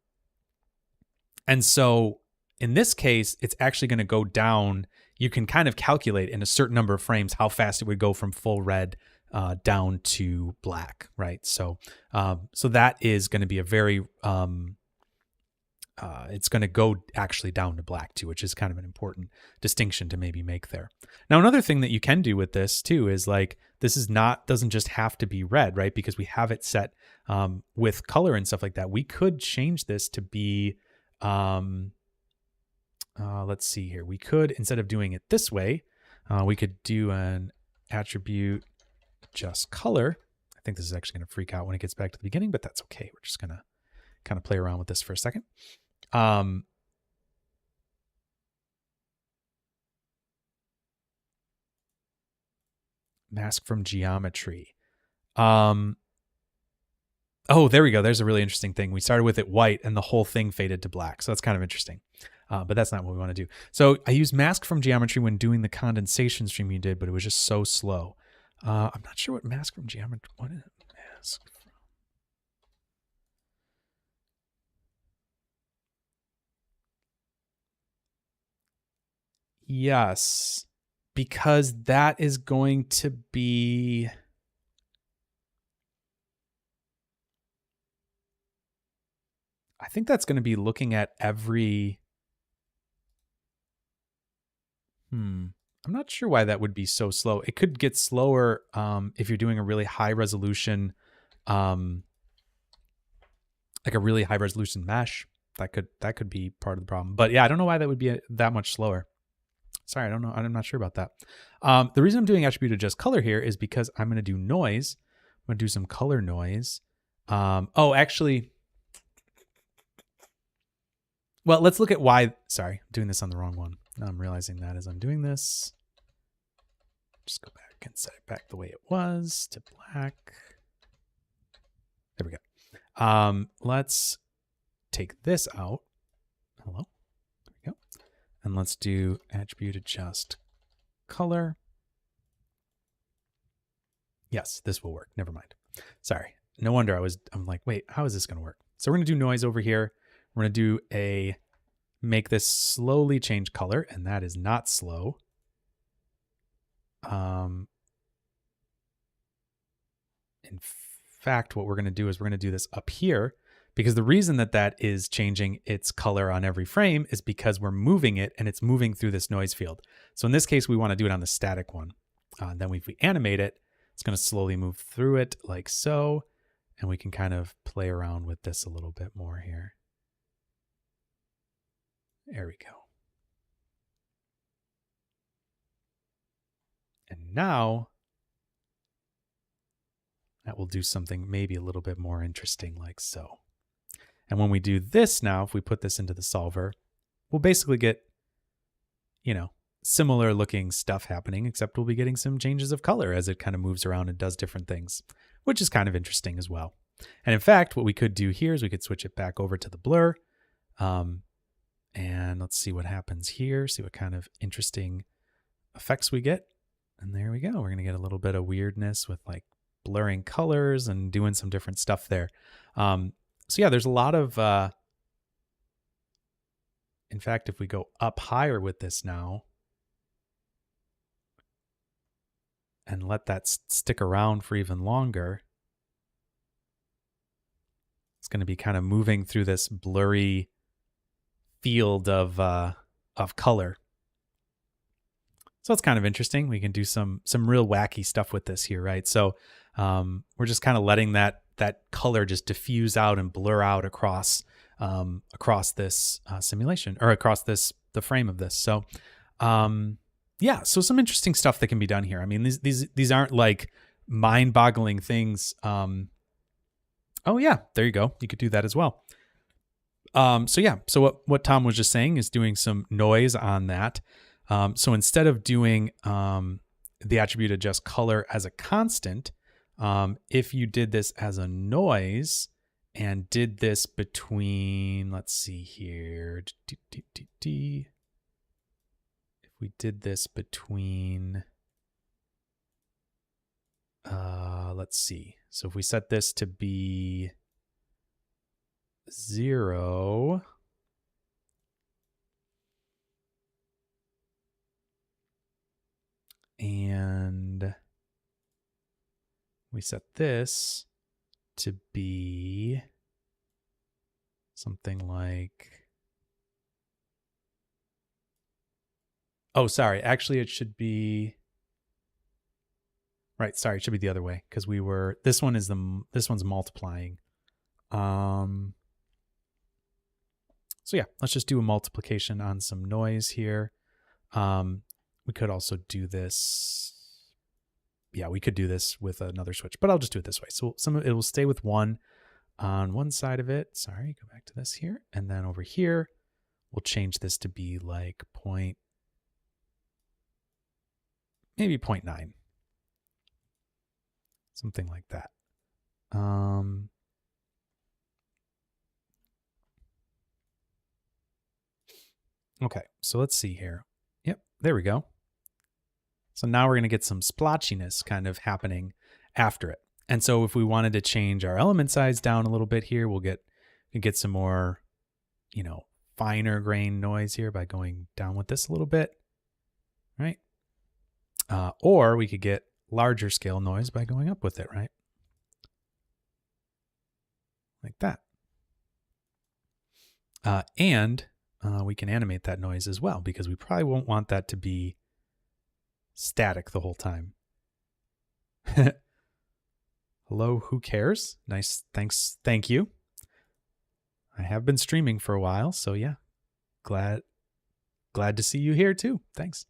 Speaker 1: so in this case, it's actually going to go down. You can kind of calculate in a certain number of frames how fast it would go from full red down to black, right? So so that is going to be a very, it's going to go actually down to black too, which is kind of an important distinction to maybe make there. Now, another thing that you can do with this too is like, this is doesn't just have to be red, right? Because we have it set with color and stuff like that. We could change this to be, let's see here. We could, instead of doing it this way, we could do an attribute just color. I think this is actually going to freak out when it gets back to the beginning, but that's okay. We're just going to kind of play around with this for a second. Mask from geometry. Oh, there we go. There's a really interesting thing. We started with it white and the whole thing faded to black. So that's kind of interesting. But that's not what we want to do. So I used mask from geometry when doing the condensation stream you did, but it was just so slow. I'm not sure what mask from geometry, what is mask from? Yes, because that is going to be, I think that's going to be looking at every I'm not sure why that would be so slow. It could get slower if you're doing a really high resolution, like a really high resolution mesh. That could be part of the problem. But yeah, I don't know why that would be that much slower. Sorry, I don't know. I'm not sure about that. The reason I'm doing attribute adjust color here is because I'm going to do noise. I'm going to do some color noise. Oh, actually, well, let's look at why. Sorry, I'm doing this on the wrong one. Now I'm realizing that as I'm doing this. Just go back and set it back the way it was to black. There we go. Let's take this out. Hello. There we go. And let's do attribute adjust color. Yes, this will work. Never mind. Sorry. No wonder I'm like, wait, how is this going to work? So we're going to do noise over here. We're going to do make this slowly change color, and that is not slow. In fact, what we're going to do is we're going to do this up here, because the reason that is changing its color on every frame is because we're moving it and it's moving through this noise field. So in this case, we want to do it on the static one. Then if we animate it, it's going to slowly move through it like so. And we can kind of play around with this a little bit more here. There we go. And now that will do something maybe a little bit more interesting like so. And when we do this now, if we put this into the solver, we'll basically get, similar looking stuff happening, except we'll be getting some changes of color as it kind of moves around and does different things, which is kind of interesting as well. And in fact, what we could do here is we could switch it back over to the blur. And let's see what happens here. See what kind of interesting effects we get. And there we go. We're going to get a little bit of weirdness with like blurring colors and doing some different stuff there. So yeah, there's a lot of, in fact, if we go up higher with this now and let that stick around for even longer, it's going to be kind of moving through this blurry field of color. So it's kind of interesting. We can do some real wacky stuff with this here, right? So we're just kind of letting that color just diffuse out and blur out across this simulation, or across the frame of this. So yeah, so some interesting stuff that can be done here. I mean, these aren't like mind-boggling things. Oh yeah, there you go. You could do that as well. So yeah, so what Tom was just saying is doing some noise on that. So instead of doing the attribute adjust color as a constant, if you did this as a noise and did this between, let's see here, if we did this between, let's see. So if we set this to be 0, and we set this to be something like, oh, sorry, actually it should be, right, sorry, it should be the other way, because this one's multiplying. So yeah, let's just do a multiplication on some noise here. We could also do this. Yeah, we could do this with another switch, but I'll just do it this way. So it will stay with 1 on one side of it. Sorry, go back to this here. And then over here, we'll change this to be like maybe 0.9. Something like that. Okay, so let's see here. Yep, there we go. So now we're going to get some splotchiness kind of happening after it. And so if we wanted to change our element size down a little bit here, we get some more, finer grain noise here by going down with this a little bit, right? Or we could get larger scale noise by going up with it, right? Like that. And we can animate that noise as well, because we probably won't want that to be static the whole time. Hello, who cares? Nice, thanks, thank you. I have been streaming for a while, so yeah, glad to see you here too. Thanks.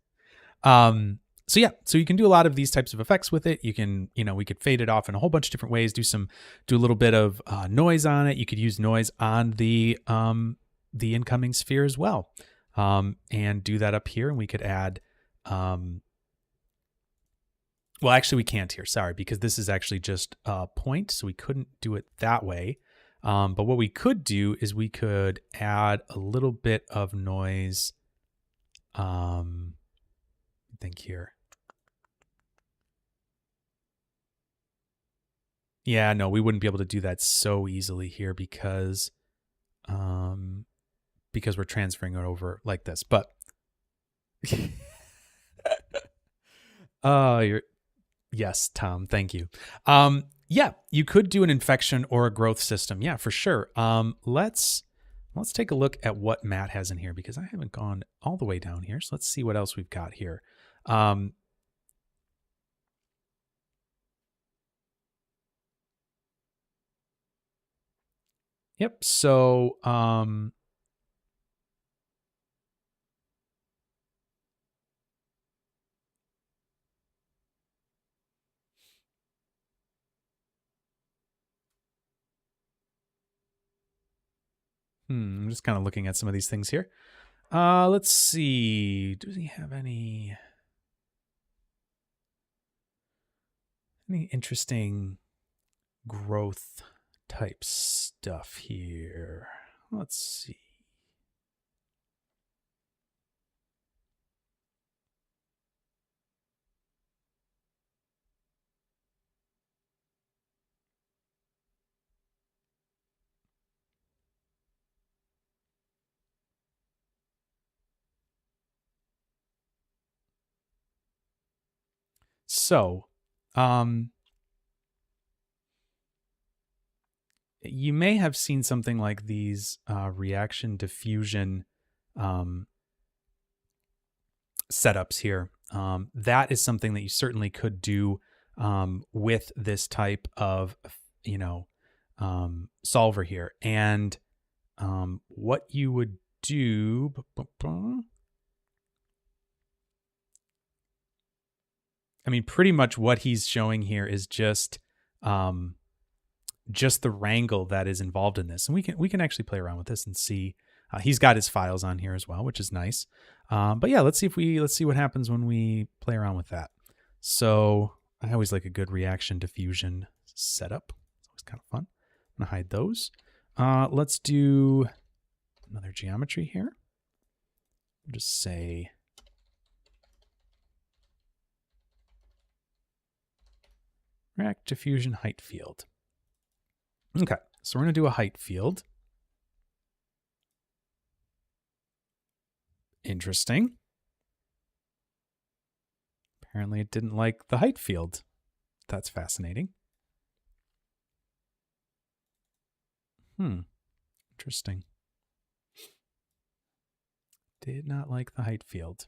Speaker 1: So yeah, so you can do a lot of these types of effects with it. You can, we could fade it off in a whole bunch of different ways. Do a little bit of noise on it. You could use noise on the incoming sphere as well, and do that up here. And we could add, well, actually we can't here. Sorry, because this is actually just a point, so we couldn't do it that way. But what we could do is we could add a little bit of noise. I think here. Yeah, no, we wouldn't be able to do that so easily here because we're transferring it over like this. But yes, Tom, thank you. Yeah, you could do an infection or a growth system. Yeah, for sure. Let's take a look at what Matt has in here because I haven't gone all the way down here. So let's see what else we've got here. Yep. So, I'm just kind of looking at some of these things here. Let's see. Does he have any interesting growth type stuff here? Let's see. So, you may have seen something like these reaction diffusion setups here. That is something that you certainly could do with this type of, solver here. And what you would do. I mean, pretty much what he's showing here is just the wrangle that is involved in this, and we can actually play around with this and see. He's got his files on here as well, which is nice. But yeah, let's see what happens when we play around with that. So I always like a good reaction diffusion setup. It's always kind of fun. I'm gonna hide those. Let's do another geometry here. I'll just say react diffusion height field. Okay, so we're going to do a height field. Interesting. Apparently it didn't like the height field. That's fascinating. Interesting. Did not like the height field.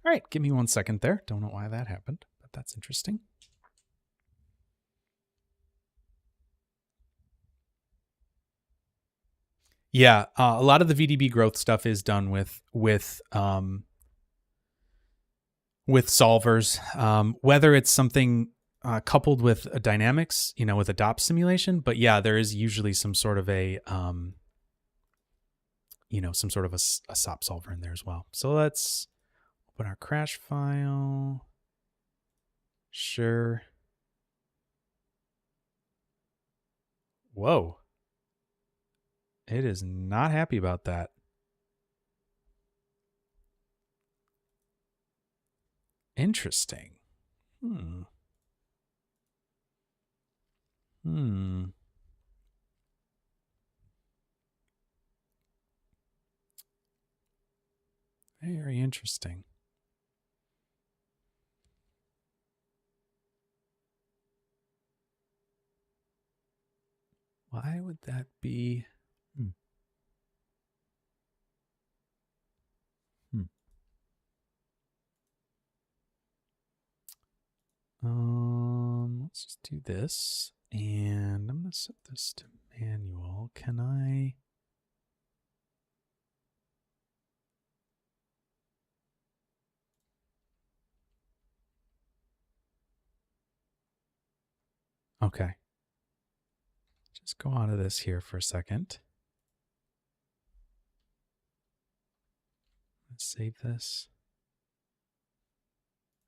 Speaker 1: All right, give me 1 second there. Don't know why that happened, but that's interesting. Yeah, a lot of the VDB growth stuff is done with solvers, whether it's something coupled with a dynamics, with a DOP simulation. But yeah, there is usually some sort of a SOP solver in there as well. So let's open our crash file. Sure. Whoa. It is not happy about that. Interesting. Very interesting. Why would that be? just do this, and I'm going to set this to manual. Can I? Okay. Just go out of this here for a second. Let's save this.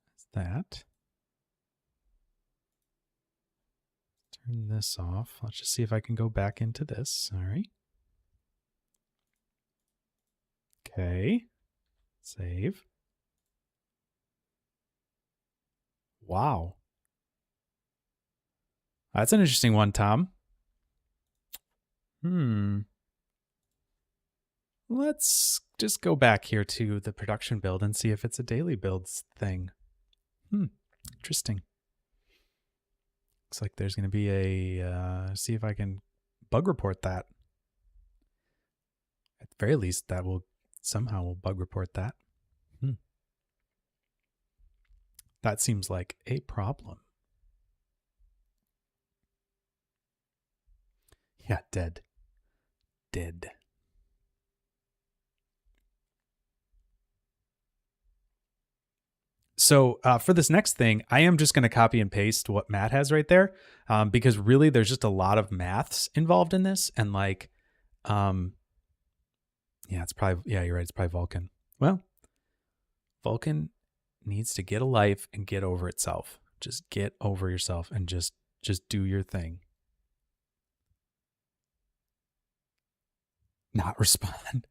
Speaker 1: That's that. Turn this off. Let's just see if I can go back into this. All right. Okay. Save. Wow. That's an interesting one, Tom. Let's just go back here to the production build and see if it's a daily builds thing. Interesting. Looks like there's going to be a, see if I can bug report that. At the very least, that will somehow will bug report that. That seems like a problem. Yeah, dead. Dead. So for this next thing, I am just going to copy and paste what Matt has right there, because really there's just a lot of maths involved in this. And like, yeah, it's probably, yeah, you're right. It's probably Vulkan. Well, Vulkan needs to get a life and get over itself. Just get over yourself and just do your thing. Not respond.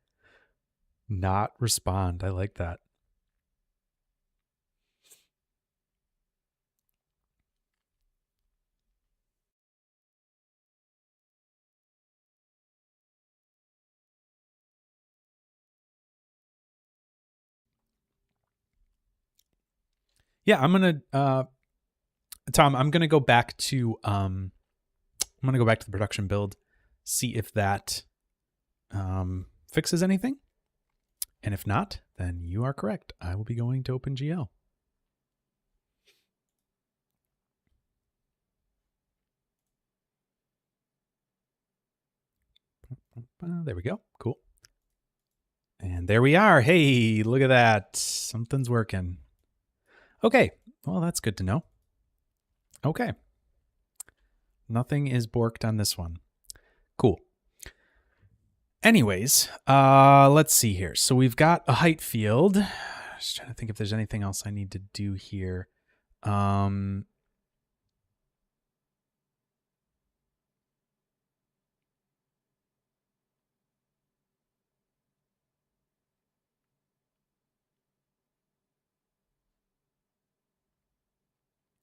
Speaker 1: Not respond. I like that. Yeah, I'm gonna Tom, I'm gonna go back to the production build, see if that fixes anything. And if not, then you are correct. I will be going to OpenGL. There we go. Cool. And there we are. Hey, look at that. Something's working. Okay. Well, that's good to know. Okay. Nothing is borked on this one. Cool. Anyways, let's see here. So we've got a height field. Just trying to think if there's anything else I need to do here.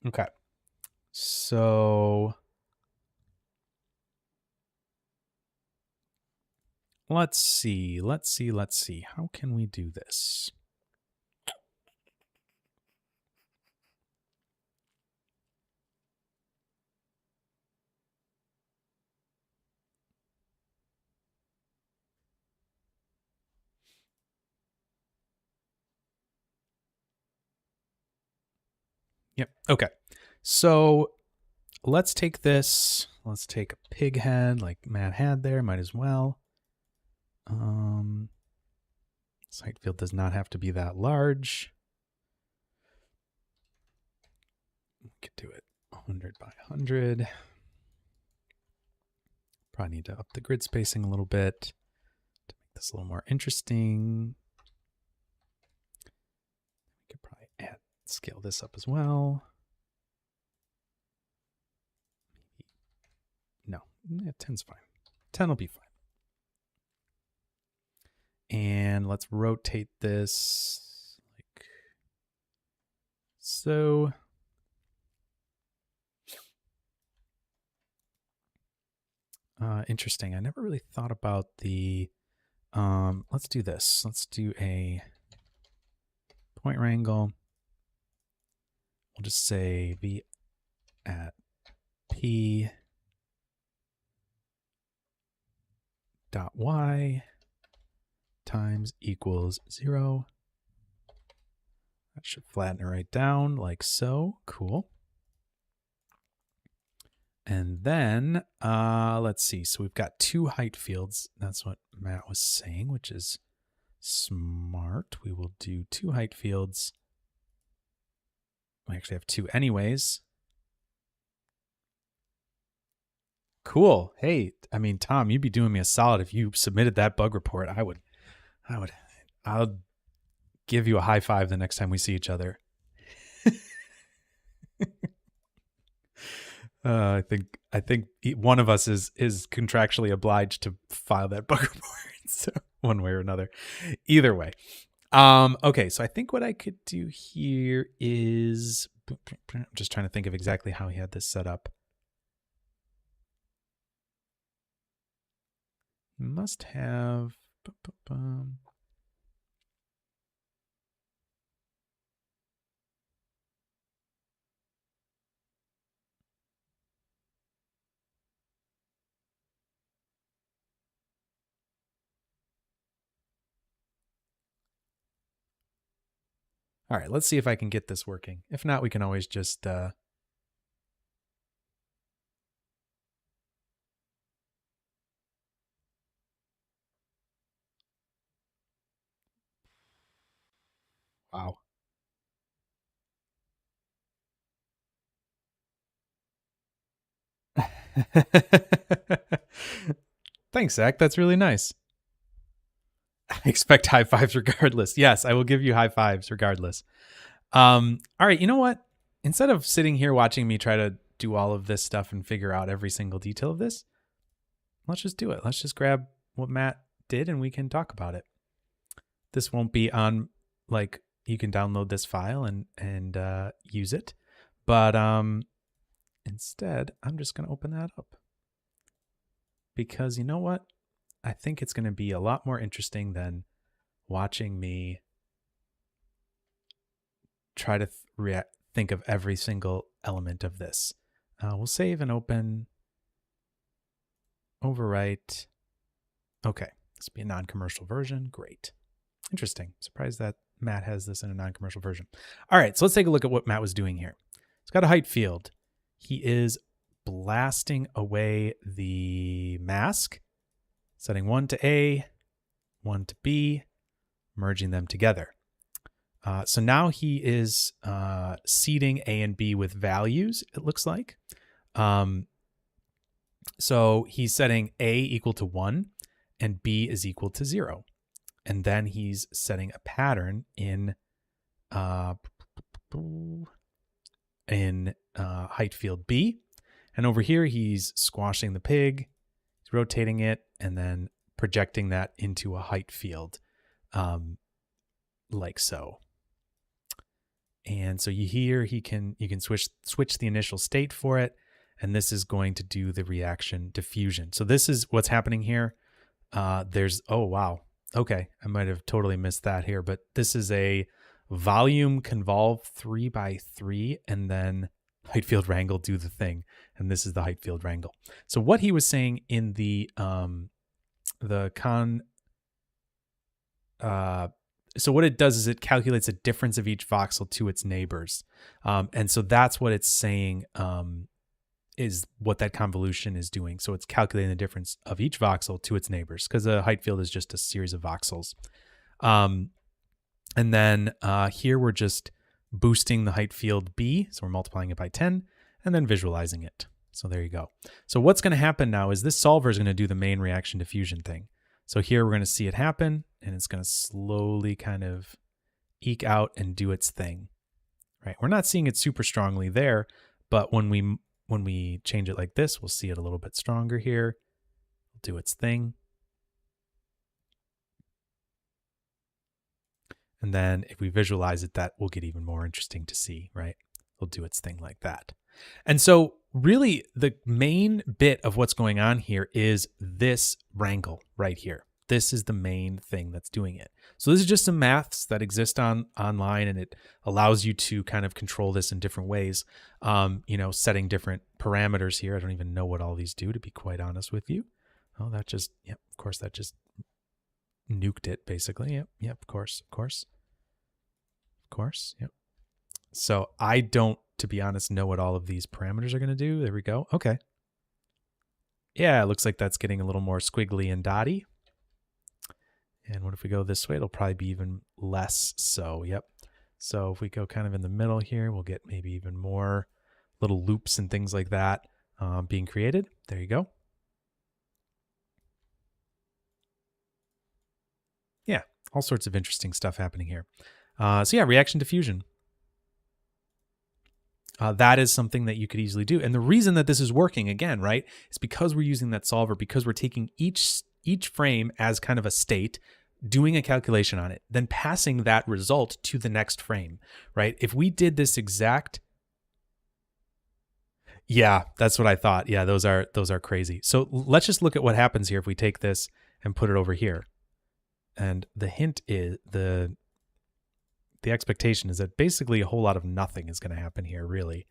Speaker 1: Okay. So let's see. How can we do this? Yep. Okay. So let's take this. Let's take a pig head like Matt had there. Might as well. This height field does not have to be that large. We could do it 100 by 100. Probably need to up the grid spacing a little bit to make this a little more interesting. We could probably scale this up as well. No, yeah, 10's fine. 10 will be fine. And let's rotate this like so. Interesting. I never really thought about the, let's do this. Let's do a point wrangle. We'll just say v at p dot y times equals 0. That should flatten it right down like so. Cool. And then let's see. So we've got 2 height fields. That's what Matt was saying, which is smart. We will do 2 height fields. We actually have 2 anyways. Cool. Hey, I mean, Tom, you'd be doing me a solid if you submitted that bug report. I'll give you a high five the next time we see each other. I think one of us is contractually obliged to file that bug report, so one way or another. Either way. Okay, so I think what I could do here is, I'm just trying to think of exactly how he had this set up. Must have. All right, let's see if I can get this working. If not, we can always just wow. Thanks, Zach. That's really nice. I expect high fives regardless. Yes, I will give you high fives regardless. All right, you know what? Instead of sitting here watching me try to do all of this stuff and figure out every single detail of this, let's just do it. Let's just grab what Matt did and we can talk about it. This won't be on, like, you can download this file and use it. But instead, I'm just going to open that up. Because you know what? I think it's going to be a lot more interesting than watching me try to think of every single element of this. We'll save and open. Overwrite. Okay, this will be a non-commercial version. Great. Interesting. Surprised that Matt has this in a non-commercial version. All right, so let's take a look at what Matt was doing here. It's got a height field. He is blasting away the mask, setting 1 to A, 1 to B, merging them together. So now he is seeding A and B with values, it looks like. So he's setting A equal to 1 and B is equal to 0. And then he's setting a pattern in height field B. And over here, he's squashing the pig, he's rotating it, and then projecting that into a height field, like so. And so you can switch the initial state for it, and this is going to do the reaction diffusion. So this is what's happening here. Oh wow, okay, I might have totally missed that here, but this is a volume convolve 3x3, and then height field wrangle do the thing, and this is the height field wrangle. So what he was saying in so what it does is it calculates a difference of each voxel to its neighbors. And so that's what it's saying is what that convolution is doing. So it's calculating the difference of each voxel to its neighbors, because a height field is just a series of voxels. And then here we're just boosting the height field B. So we're multiplying it by 10 and then visualizing it. So there you go. So what's going to happen now is this solver is going to do the main reaction diffusion thing. So here we're going to see it happen, and it's going to slowly kind of eke out and do its thing, right? We're not seeing it super strongly there, but when we change it like this, we'll see it a little bit stronger here. It'll do its thing. And then if we visualize it, that will get even more interesting to see, right? It'll do its thing like that. And so really the main bit of what's going on here is this wrangle right here. This is the main thing that's doing it. So this is just some maths that exist online, and it allows you to kind of control this in different ways, setting different parameters here. I don't even know what all these do, to be quite honest with you. Oh, that just, yep, of course, that just nuked it, basically. Yep, of course. Yep. So I don't, to be honest, know what all of these parameters are going to do. There we go. Okay. Yeah, it looks like that's getting a little more squiggly and dotty. And what if we go this way? It'll probably be even less so. Yep. So if we go kind of in the middle here, we'll get maybe even more little loops and things like that being created. There you go. Yeah, all sorts of interesting stuff happening here. So yeah, reaction diffusion. That is something that you could easily do. And the reason that this is working, again, right, is because we're using that solver, because we're taking each frame as kind of a state, doing a calculation on it, then passing that result to the next frame, right? If we did this exact... Yeah, that's what I thought. Yeah, those are crazy. So let's just look at what happens here if we take this and put it over here. And the hint is the expectation is that basically a whole lot of nothing is going to happen here, really.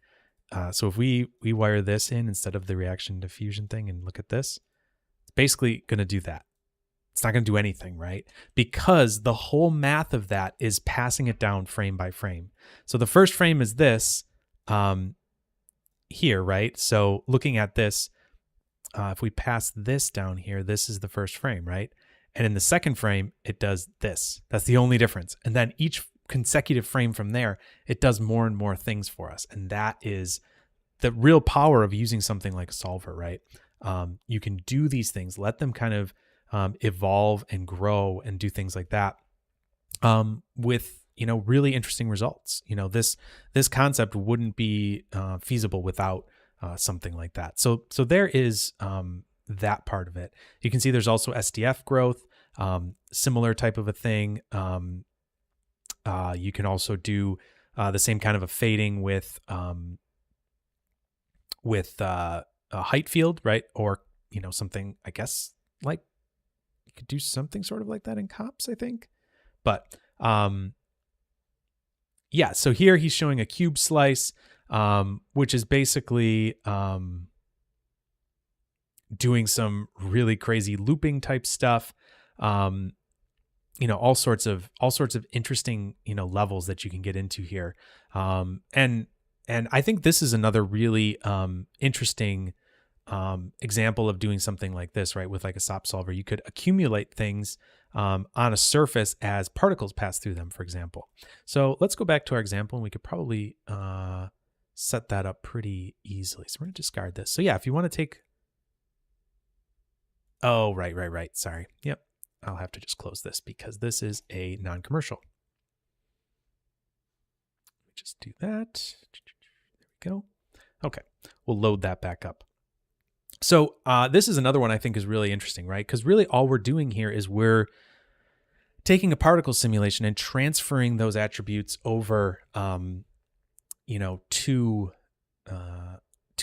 Speaker 1: So if we wire this in instead of the reaction diffusion thing and look at this, it's basically going to do that. It's not going to do anything, right? Because the whole math of that is passing it down frame by frame. So the first frame is this here, right? So looking at this, if we pass this down here, this is the first frame, right? And in the second frame, it does this. That's the only difference. And then each consecutive frame from there, it does more and more things for us. And that is the real power of using something like a solver, right? You can do these things, let them kind of evolve and grow and do things like that with, you know, really interesting results. You know, this concept wouldn't be feasible without something like that. So there is that part of it. You can see there's also SDF growth, similar type of a thing. You can also do the same kind of a fading with a height field, right? Or, you know, something, I guess, like you could do something sort of like that in cops, I think. But yeah, so here he's showing a cube slice, which is basically doing some really crazy looping type stuff. You know, all sorts of interesting, you know, levels that you can get into here. And I think this is another really interesting example of doing something like this, right? With like a SOP solver, you could accumulate things on a surface as particles pass through them, for example. So let's go back to our example, and we could probably set that up pretty easily. So we're going to discard this. So yeah, if you want to take... Oh, right. Sorry. Yep. I'll have to just close this because this is a non-commercial. Just do that. There we go. Okay. We'll load that back up. So this is another one I think is really interesting, right? Because really all we're doing here is we're taking a particle simulation and transferring those attributes over, you know, to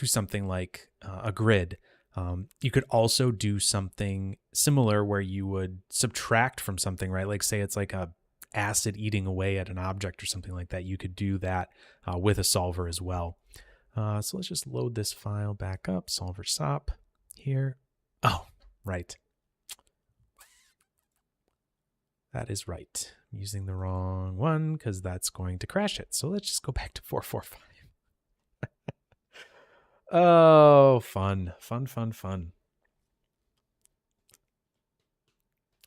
Speaker 1: something like a grid. You could also do something similar where you would subtract from something, right? Like say it's like a acid eating away at an object or something like that. You could do that with a solver as well. So let's just load this file back up, Solver SOP here. Oh, right. That is right. I'm using the wrong one because that's going to crash it. So let's just go back to 445. Oh, fun.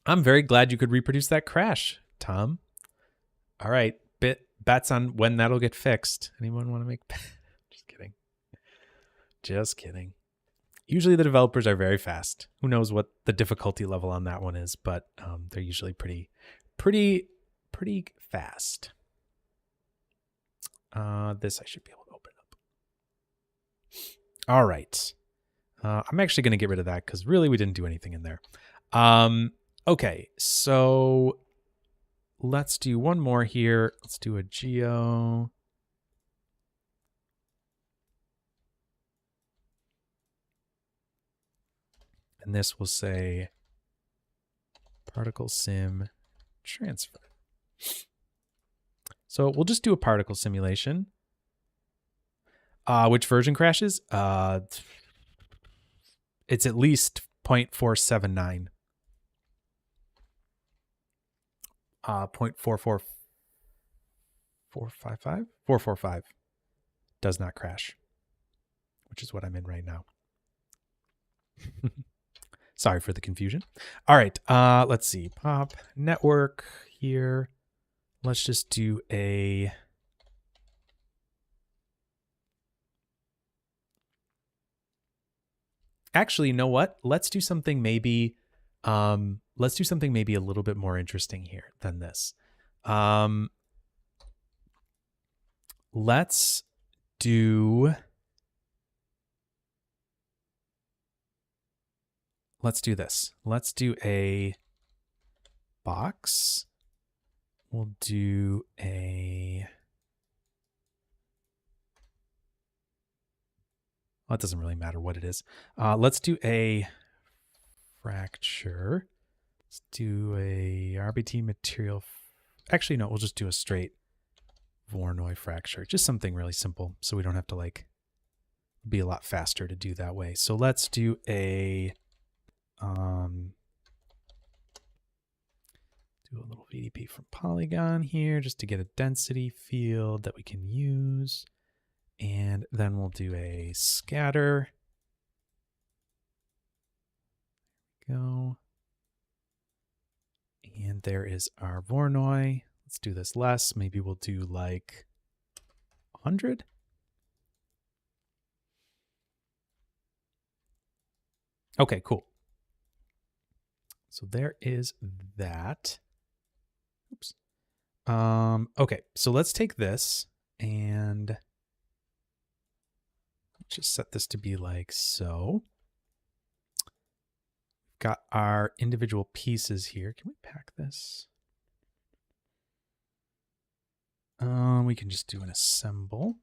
Speaker 1: I'm very glad you could reproduce that crash, Tom. All right, bets on when that'll get fixed. Anyone want to make... Just kidding. Usually the developers are very fast. Who knows what the difficulty level on that one is, but they're usually pretty fast. This I should be able to open up. All right. I'm actually going to get rid of that because really we didn't do anything in there. Okay, so let's do one more here. Let's do a geo. And this will say particle sim transfer. So we'll just do a particle simulation. Which version crashes? It's at least 0.479. 445 does not crash, which is what I'm in right now. Sorry for the confusion. All right, let's see. Pop network here. Let's just do a... Actually, you know what? Let's do something maybe a little bit more interesting here than this. Let's do this. Let's do a box. We'll do a... Well, it doesn't really matter what it is. Let's do a fracture. Let's do a RBT material. Actually, no, we'll just do a straight Voronoi fracture. Just something really simple so we don't have to like be a lot faster to do that way. So let's do a do a little VDP from Polygon here just to get a density field that we can use. And then we'll do a scatter. Go. And there is our Voronoi. Let's do this less. Maybe we'll do like 100. Okay, cool. So there is that. Oops. Okay, so let's take this and just set this to be like so. Got our individual pieces here. Can we pack this? We can just do an assemble.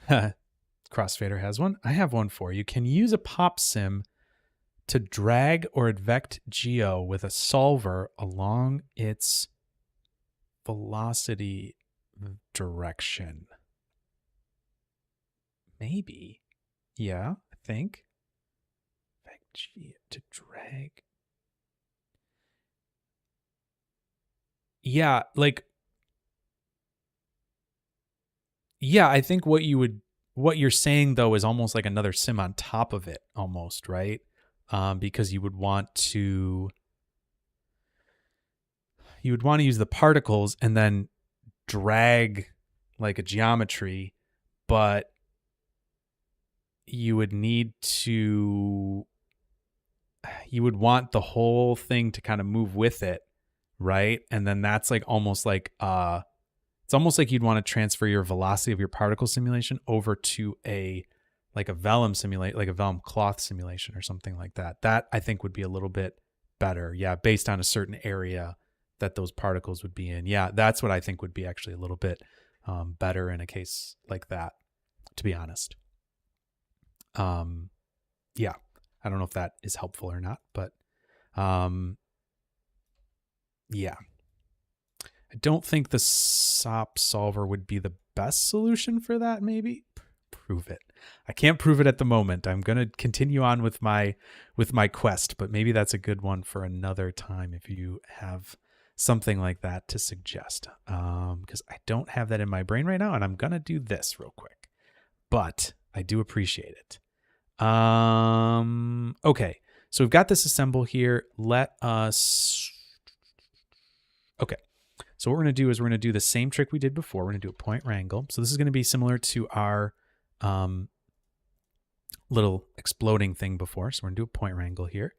Speaker 1: Crossfader has one. I have one for you. Can you use a pop sim to drag or advect geo with a solver along its velocity direction? Maybe. Yeah, I think. To drag. Yeah, like... Yeah, I think what you're saying though is almost like another sim on top of it, almost, right? Because you would want to use the particles and then drag like a geometry, but you would want the whole thing to kind of move with it, right? And then that's like almost like it's almost like you'd want to transfer your velocity of your particle simulation over to a vellum like a vellum cloth simulation or something like that. That I think would be a little bit better. Yeah, based on a certain area that those particles would be in. Yeah, that's what I think would be actually a little bit better in a case like that, to be honest. Yeah, I don't know if that is helpful or not, but yeah. I don't think the SOP solver would be the best solution for that, maybe. Prove it. I can't prove it at the moment. I'm going to continue on with my quest, but maybe that's a good one for another time if you have something like that to suggest. Because I don't have that in my brain right now, and I'm going to do this real quick. But I do appreciate it. Okay, so we've got this assemble here. Let us... Okay. So what we're going to do is we're going to do the same trick we did before. We're going to do a point wrangle. So this is going to be similar to our little exploding thing before. So we're going to do a point wrangle here.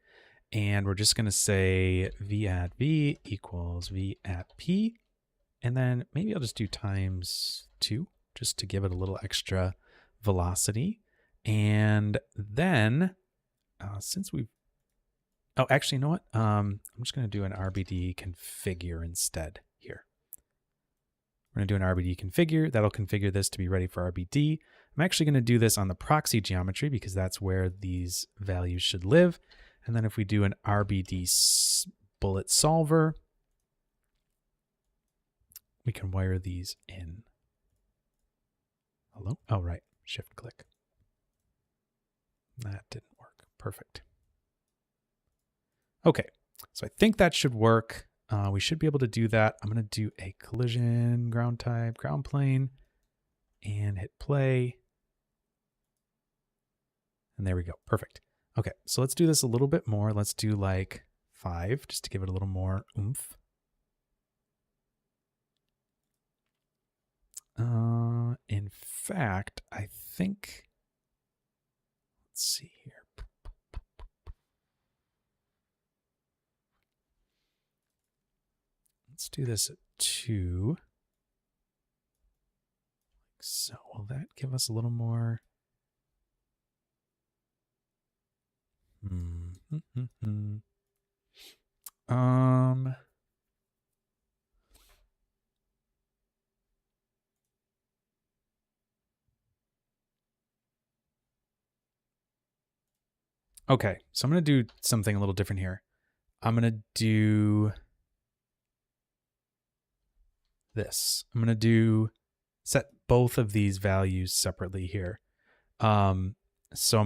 Speaker 1: And we're just going to say v at v equals v at p. And then maybe I'll just do times 2 just to give it a little extra velocity. And then since we've... Oh, actually, you know what? I'm just going to do an RBD configure instead here. We're going to do an RBD configure. That'll configure this to be ready for RBD. I'm actually going to do this on the proxy geometry because that's where these values should live. And then if we do an RBD bullet solver, we can wire these in. Hello? Oh, right. Shift click. That didn't work. Perfect. Okay, so I think that should work. We should be able to do that. I'm going to do a collision, ground type, ground plane. and hit play. And there we go. Perfect. Okay, so let's do this a little bit more. Let's do like 5 just to give it a little more oomph. In fact, I think, let's see here. Let's do this at 2. So will that give us a little more? Okay, so I'm going to do something a little different here. I'm going to do this. I'm going to set both of these values separately here. So I'm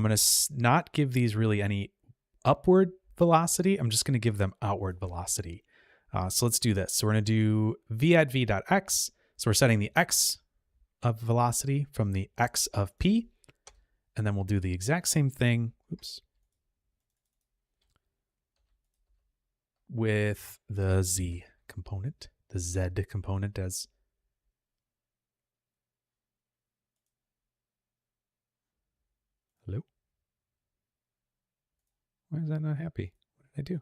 Speaker 1: going to not give these really any upward velocity. I'm just going to give them outward velocity. So let's do this. So we're going to do v at v.x. So we're setting the x of velocity from the x of p. And then we'll do the exact same thing. Oops. With the z component, the z component as hello. Why is that not happy? What did I do?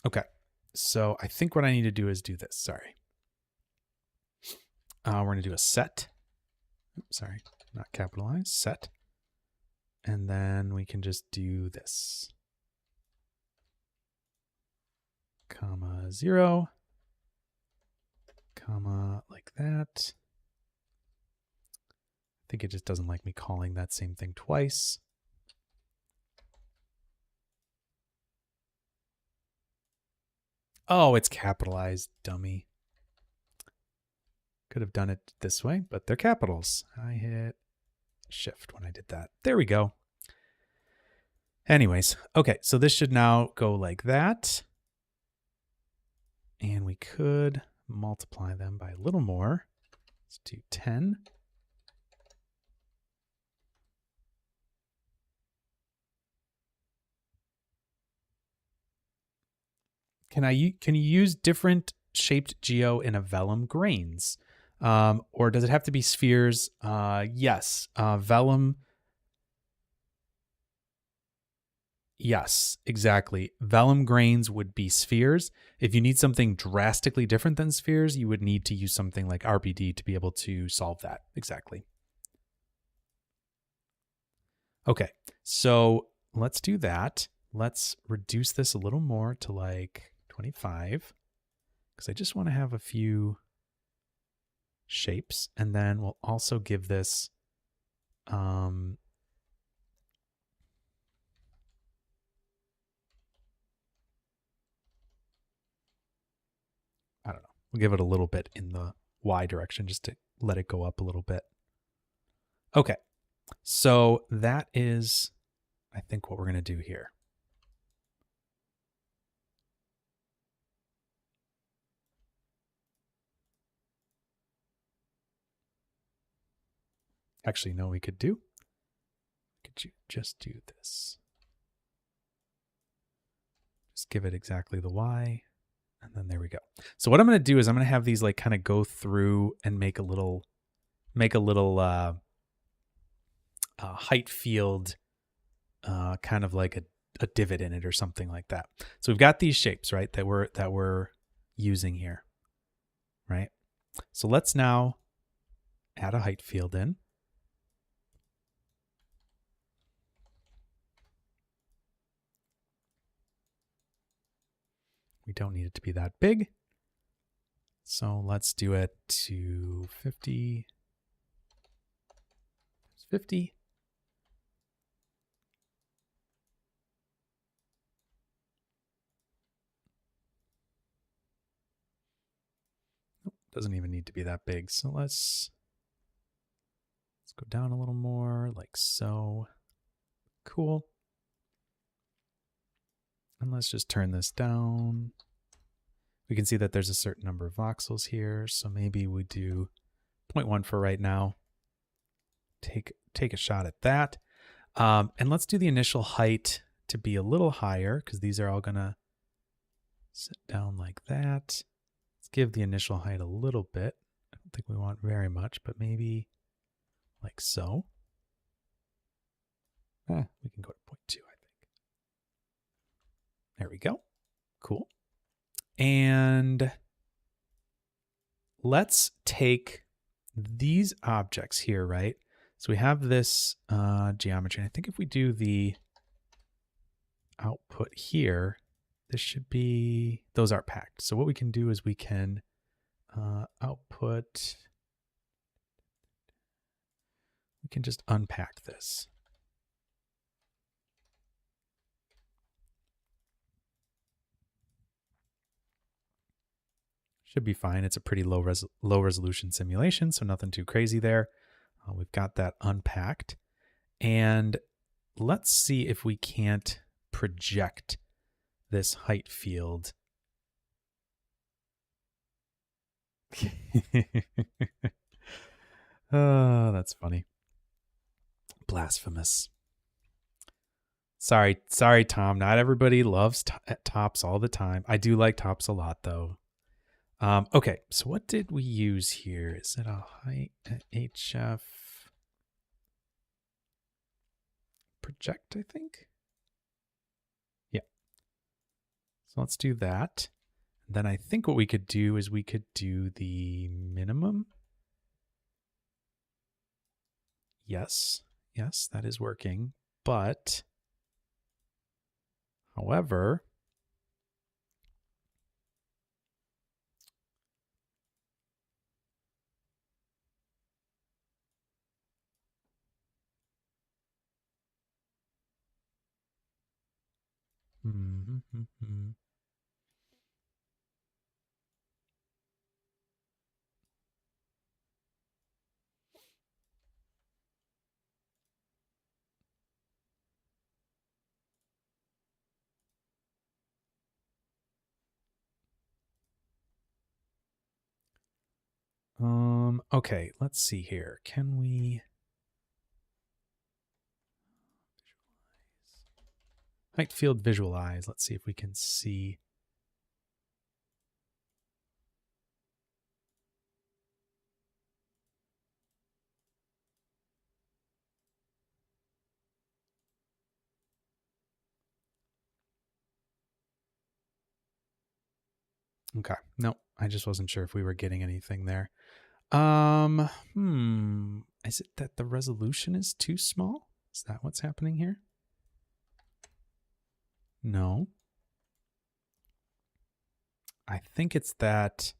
Speaker 1: Okay, so I think what I need to do is do this. Sorry. We're going to do a set. Oops, sorry, not capitalized. Set. And then we can just do this. Comma 0. Comma like that. I think it just doesn't like me calling that same thing twice. Oh, it's capitalized, dummy. Could have done it this way, but they're capitals. I hit shift when I did that. There we go. Anyways, okay, so this should now go like that. And we could multiply them by a little more. Let's do 10. Can you use different shaped geo in a vellum grains? Or does it have to be spheres? Yes. Vellum. Yes, exactly. Vellum grains would be spheres. If you need something drastically different than spheres, you would need to use something like RBD to be able to solve that. Exactly. Okay, so let's do that. Let's reduce this a little more to like 25 because I just want to have a few shapes. And then we'll also give this I don't know. We'll give it a little bit in the Y direction just to let it go up a little bit. Okay, so that is, I think, what we're going to do here. Actually, no, we could do. Could you just do this? Just give it exactly the Y. And then there we go. So what I'm going to do is I'm going to have these like kind of go through and make a little height field, kind of like a divot in it or something like that. So we've got these shapes, right, that we're using here, right? So let's now add a height field in. We don't need it to be that big. So let's do it to 50. 50. Nope, doesn't even need to be that big. So let's Let's go down a little more, like so. Cool. And let's just turn this down. We can see that there's a certain number of voxels here, so maybe we do 0.1 for right now. Take a shot at that. And let's do the initial height to be a little higher, because these are all going to sit down like that. Let's give the initial height a little bit. I don't think we want very much, but maybe like so. We can go to 0.2, I think. There we go. Cool. And let's take these objects here, right? So we have this geometry. And I think if we do the output here, this should be, those aren't packed. So what we can do is we can output, we can just unpack this. Should be fine. It's a pretty low resolution simulation, so nothing too crazy there. We've got that unpacked. And let's see if we can't project this height field. Oh, that's funny. Blasphemous. Sorry, Tom. Not everybody loves tops all the time. I do like tops a lot, though. Okay, so what did we use here? Is it a height HF project, I think? Yeah. So let's do that. Then I think what we could do is we could do the minimum. Yes, that is working. But, however, okay, let's see here. Can we height field visualize? Let's see if we can see. Okay. No, I just wasn't sure if we were getting anything there. Is it that the resolution is too small? Is that what's happening here? No. I think it's that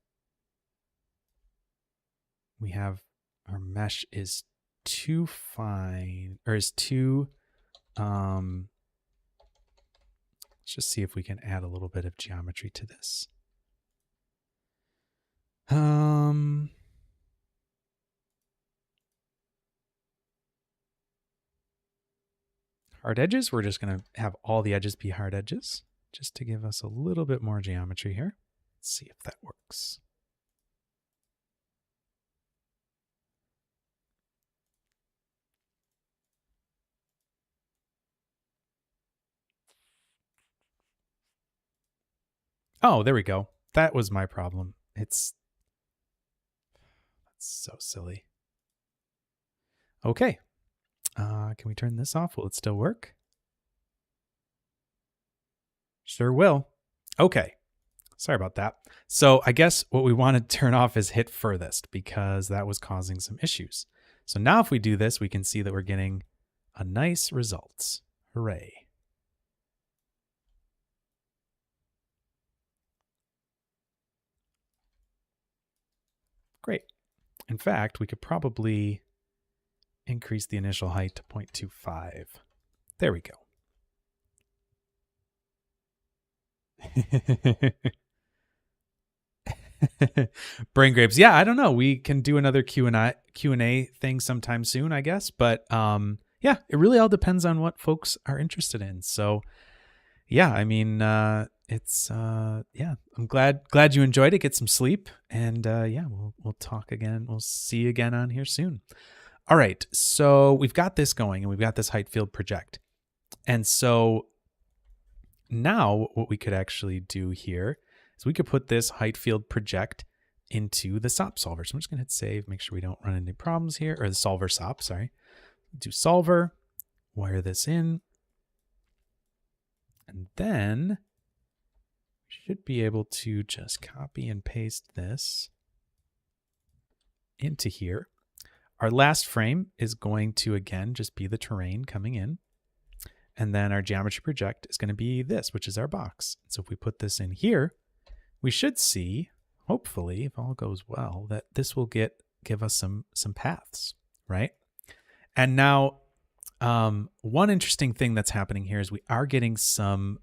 Speaker 1: we have our mesh is too fine, or is too, let's just see if we can add a little bit of geometry to this. Hard edges, we're just going to have all the edges be hard edges, just to give us a little bit more geometry here. Let's see if that works. Oh, there we go. That was my problem. That's so silly. Okay. Can we turn this off? Will it still work? Sure will. Okay. Sorry about that. So I guess what we want to turn off is hit furthest, because that was causing some issues. So now if we do this, we can see that we're getting a nice results. Hooray. Great. In fact, we could probably increase the initial height to 0.25. There we go. Brain grapes. Yeah, I don't know. We can do another Q&A thing sometime soon, I guess. But yeah, it really all depends on what folks are interested in. So yeah, I mean, it's yeah, I'm glad you enjoyed it. Get some sleep, and yeah, we'll talk again. We'll see you again on here soon. All right, so we've got this going, and we've got this height field project, and so now what we could actually do here is we could put this height field project into the SOP solver. So I'm just gonna hit save, make sure we don't run into problems here, or the Solver SOP. Sorry, do solver, wire this in. And then we should be able to just copy and paste this into here. Our last frame is going to, again, just be the terrain coming in. And then our geometry project is going to be this, which is our box. So if we put this in here, we should see, hopefully, if all goes well, that this will give us some paths, right? And now, one interesting thing that's happening here is we are getting some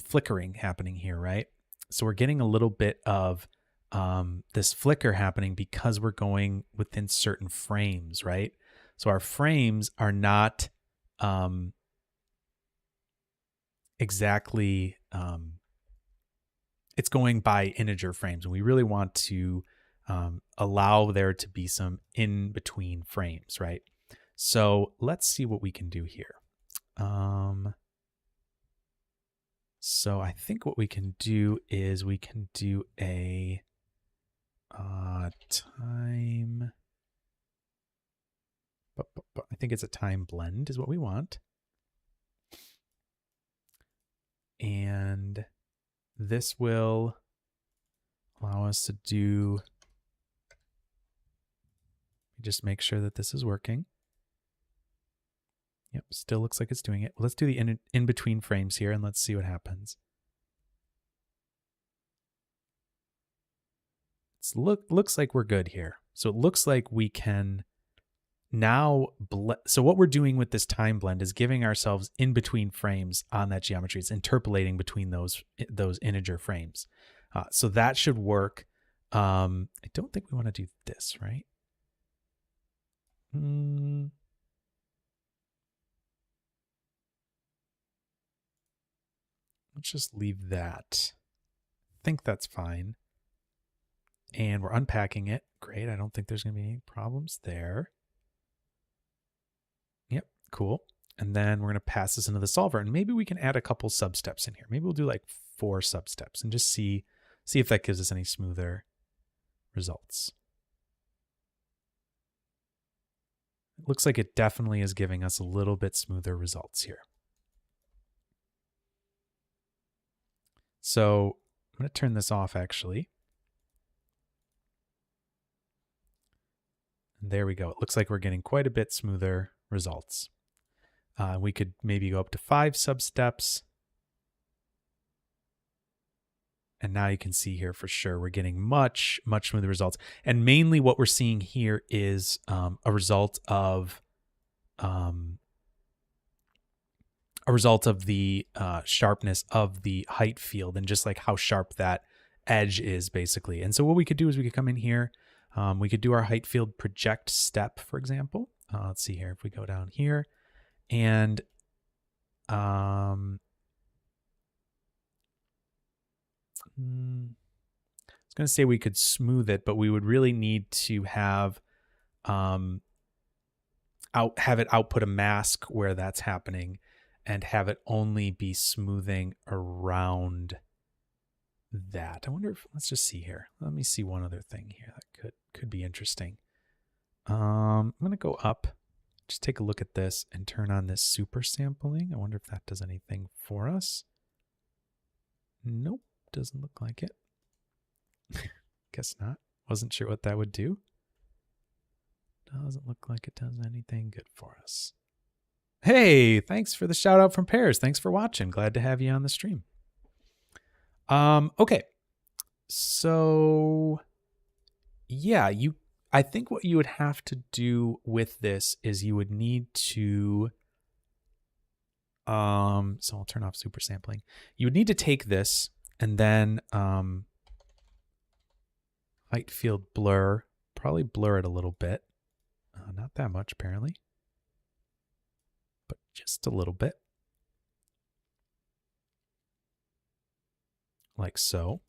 Speaker 1: flickering happening here, right? So we're getting a little bit of this flicker happening because we're going within certain frames, right? So our frames are not exactly, it's going by integer frames, and we really want to allow there to be some in between frames, right? So let's see what we can do here. So I think what we can do is we can do a time. I think it's a time blend is what we want. And this will allow us to do, just make sure that this is working. Yep, still looks like it's doing it. Let's do the in between frames here and let's see what happens. Looks like we're good here. So it looks like we can now, so what we're doing with this time blend is giving ourselves in between frames on that geometry. It's interpolating between those integer frames. So that should work. I don't think we want to do this, right? Let's just leave that. I think that's fine. And we're unpacking it. Great. I don't think there's going to be any problems there. Yep, cool. And then we're going to pass this into the solver, and maybe we can add a couple substeps in here. Maybe we'll do like 4 substeps and just see if that gives us any smoother results. It looks like it definitely is giving us a little bit smoother results here. So I'm going to turn this off actually. And there we go. It looks like we're getting quite a bit smoother results. We could maybe go up to 5 substeps. And now you can see here for sure we're getting much smoother results. And mainly what we're seeing here is a result of the sharpness of the height field and just like how sharp that edge is basically. And so what we could do is we could come in here. We could do our height field project step, for example. Let's see here if we go down here and I was going to say we could smooth it, but we would really need to have it output a mask where that's happening and have it only be smoothing around that. I wonder if, let's just see here. Let me see one other thing here that could be interesting. I'm going to go up, just take a look at this and turn on this super sampling. I wonder if that does anything for us. Nope, doesn't look like it. Guess not. Wasn't sure what that would do. Doesn't look like it does anything good for us. Hey, thanks for the shout out from Pears. Thanks for watching. Glad to have you on the stream. Okay. So yeah, I think what you would have to do with this is you would need to so I'll turn off super sampling. You would need to take this and then height field blur, probably blur it a little bit. Not that much apparently, but just a little bit. Like so.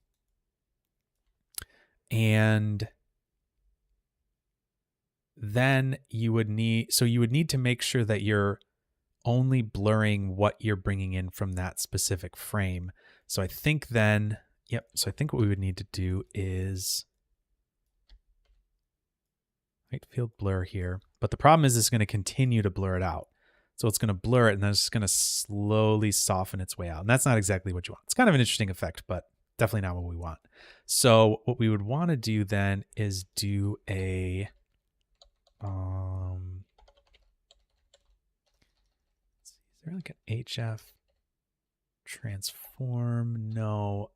Speaker 1: And then you would need to make sure that you're only blurring what you're bringing in from that specific frame. So I think then, so I think what we would need to do is height field blur here. But the problem is it's going to continue to blur it out. So it's going to blur it and then it's going to slowly soften its way out. And that's not exactly what you want. It's kind of an interesting effect, but definitely not what we want. So what we would want to do then is do a is there like an HF transform? No.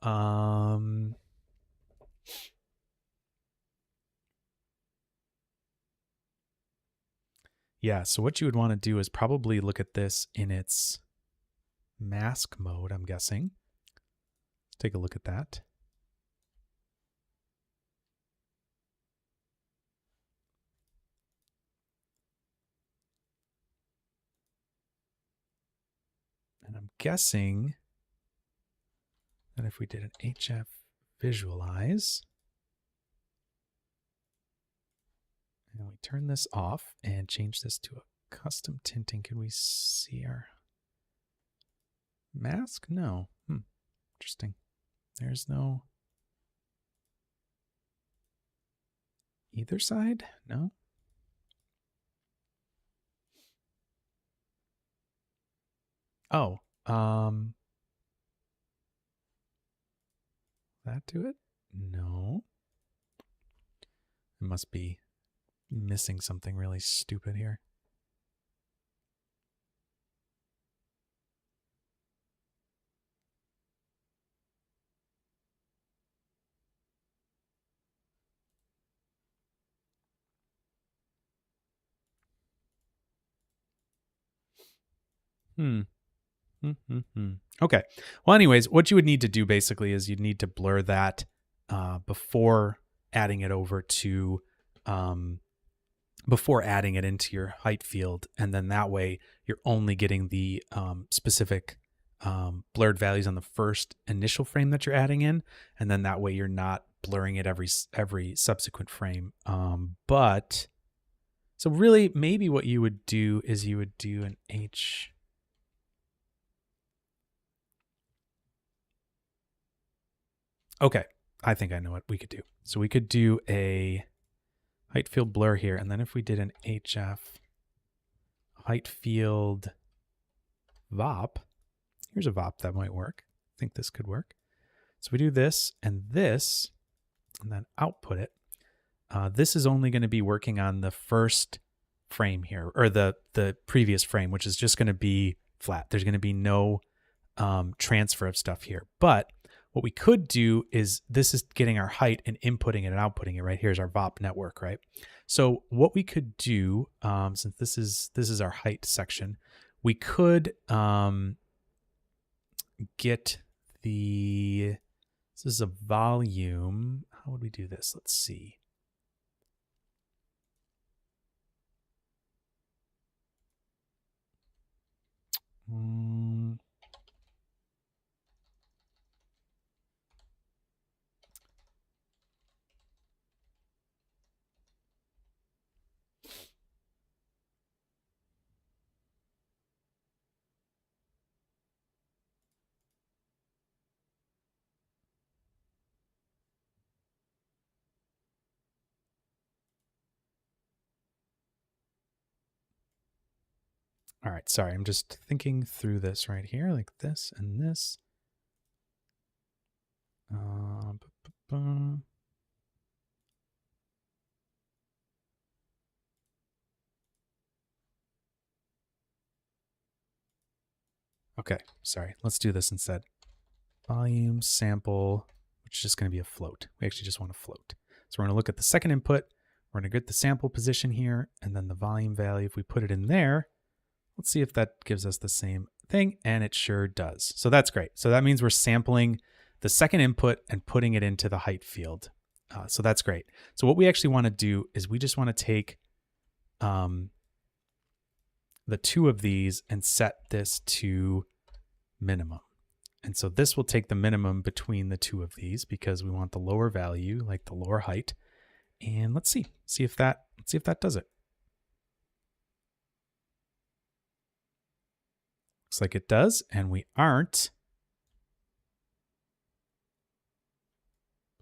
Speaker 1: Yeah, so what you would want to do is probably look at this in its mask mode, I'm guessing. Let's take a look at that. And I'm guessing that if we did an HF visualize, and we turn this off and change this to a custom tinting, can we see our mask? No. Interesting. There's no either side? No. Oh, that do it? No. It must be missing something really stupid here. Okay. Well, anyways, what you would need to do basically is you'd need to blur that before adding it over to before adding it into your height field, and then that way you're only getting the specific blurred values on the first initial frame that you're adding in, and then that way you're not blurring it every subsequent frame. But so really, maybe what you would do is you would do an H. Okay, I think I know what we could do. So we could do a height field blur here, and then if we did an HF height field VOP, here's a VOP that might work. I think this could work. So we do this, and then output it. This is only going to be working on the first frame here, or the previous frame, which is just going to be flat. There's going to be no transfer of stuff here. But what we could do is, this is getting our height and inputting it and outputting it, right? Here's our VOP network, right? So what we could do, since this is our height section, we could get this is a volume. How would we do this? Let's see. All right, sorry, I'm just thinking through this right here, like this and this. Okay, sorry, let's do this instead. Volume sample, which is just going to be a float. We actually just want to float. So we're going to look at the second input. We're going to get the sample position here, and then the volume value. If we put it in there, let's see if that gives us the same thing, and it sure does. So that's great. So that means we're sampling the second input and putting it into the height field. So that's great. So what we actually want to do is we just want to take the two of these and set this to minimum. And so this will take the minimum between the two of these because we want the lower value, like the lower height. And let's see if that does it. Looks like it does, and we aren't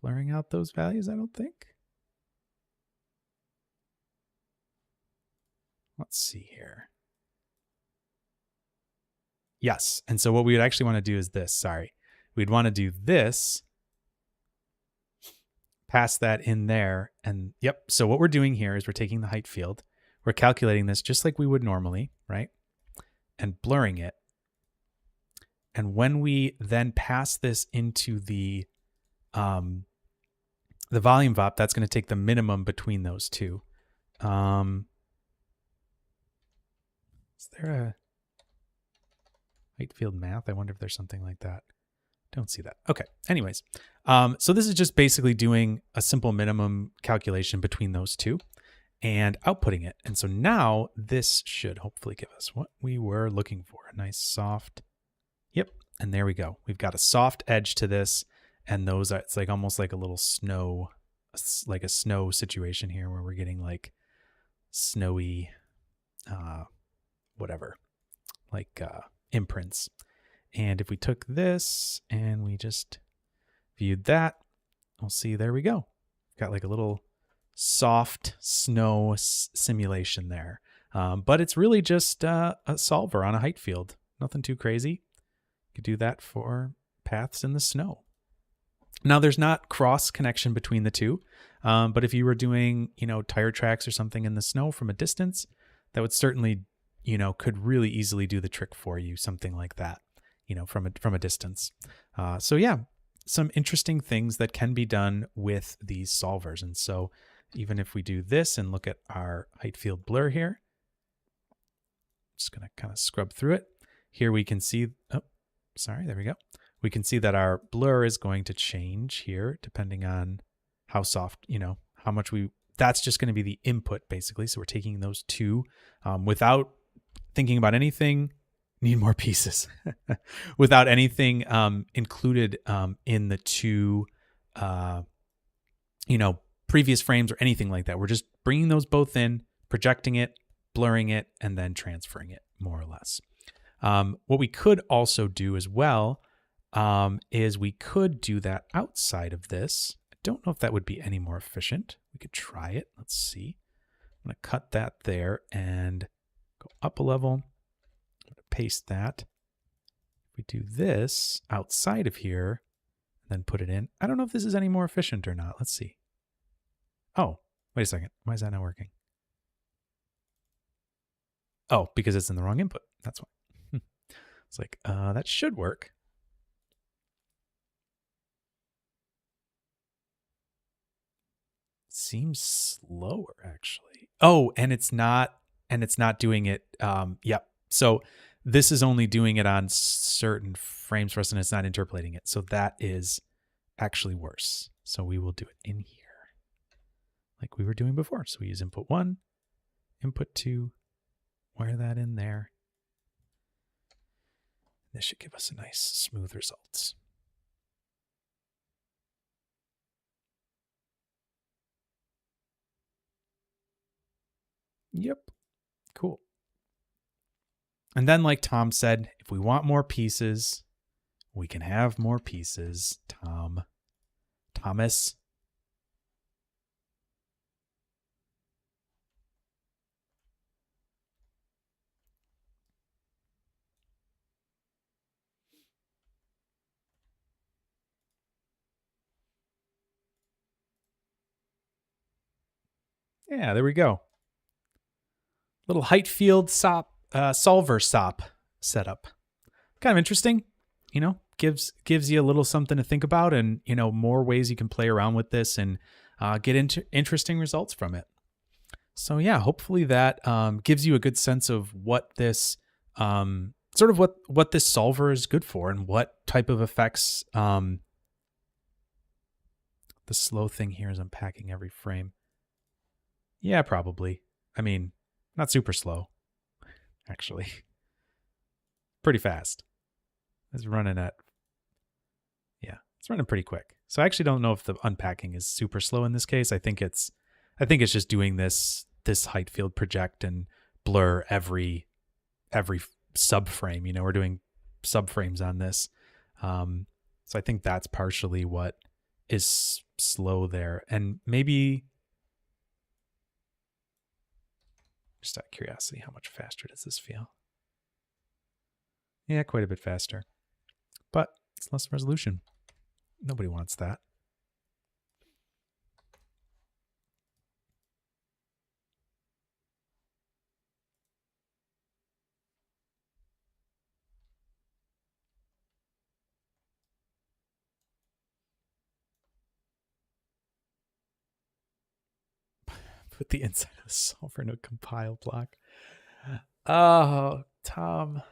Speaker 1: blurring out those values, I don't think. Let's see here. Yes, and so what we would actually want to do is this, We'd want to do this, pass that in there, and yep. So what we're doing here is we're taking the height field, we're calculating this just like we would normally, right? And blurring it. And when we then pass this into the volume VOP, that's going to take the minimum between those two. Is there a height field math? I wonder if there's something like that. Don't see that. Okay. Anyways, so this is just basically doing a simple minimum calculation between those two and outputting it. And so now this should hopefully give us what we were looking for. A nice soft, yep. And there we go. We've got a soft edge to this. And those are, it's like almost like a little snow, like a snow situation here where we're getting like snowy, whatever, like imprints. And if we took this and we just viewed that, we'll see, there we go. Got like a little soft snow simulation there. But it's really just a solver on a height field. Nothing too crazy. You could do that for paths in the snow. Now there's not cross connection between the two, but if you were doing, tire tracks or something in the snow from a distance, that would certainly, could really easily do the trick for you, something like that, from a distance. So yeah, some interesting things that can be done with these solvers. And so even if we do this and look at our height field blur here, just going to kind of scrub through it. Here we can see, there we go. We can see that our blur is going to change here depending on how soft, how much that's just going to be the input basically. So we're taking those two without thinking about anything, need more pieces, without anything included in the two, previous frames or anything like that. We're just bringing those both in, projecting it, blurring it, and then transferring it more or less. What we could also do as well is we could do that outside of this. I don't know if that would be any more efficient. We could try it. Let's see. I'm going to cut that there and go up a level. I'm going to paste that. If we do this outside of here, then put it in. I don't know if this is any more efficient or not. Let's see. Oh, wait a second. Why is that not working? Oh, because it's in the wrong input. That's why. It's like, that should work. Seems slower actually. Oh, and it's not doing it. Yep. So this is only doing it on certain frames for us, and it's not interpolating it. So that is actually worse. So we will do it in here like we were doing before. So we use input 1, input 2, wire that in there. This should give us a nice smooth results. Yep. Cool. And then like Tom said, if we want more pieces, we can have more pieces. Thomas. Yeah, there we go. Little height field solver SOP setup. Kind of interesting, gives you a little something to think about, and more ways you can play around with this and get into interesting results from it. So yeah, hopefully that gives you a good sense of what this sort of what this solver is good for and what type of effects the the slow thing here is unpacking every frame. Yeah, probably. I mean, not super slow, actually. Pretty fast. It's running at, yeah, it's running pretty quick. So I actually don't know if the unpacking is super slow in this case. I think it's just doing this height field project and blur every subframe. You know, we're doing subframes on this. So I think that's partially what is slow there. And maybe, just out of curiosity, how much faster does this feel? Yeah, quite a bit faster. But it's less resolution. Nobody wants that. Put the inside of the solver in a compile block. Oh, Tom,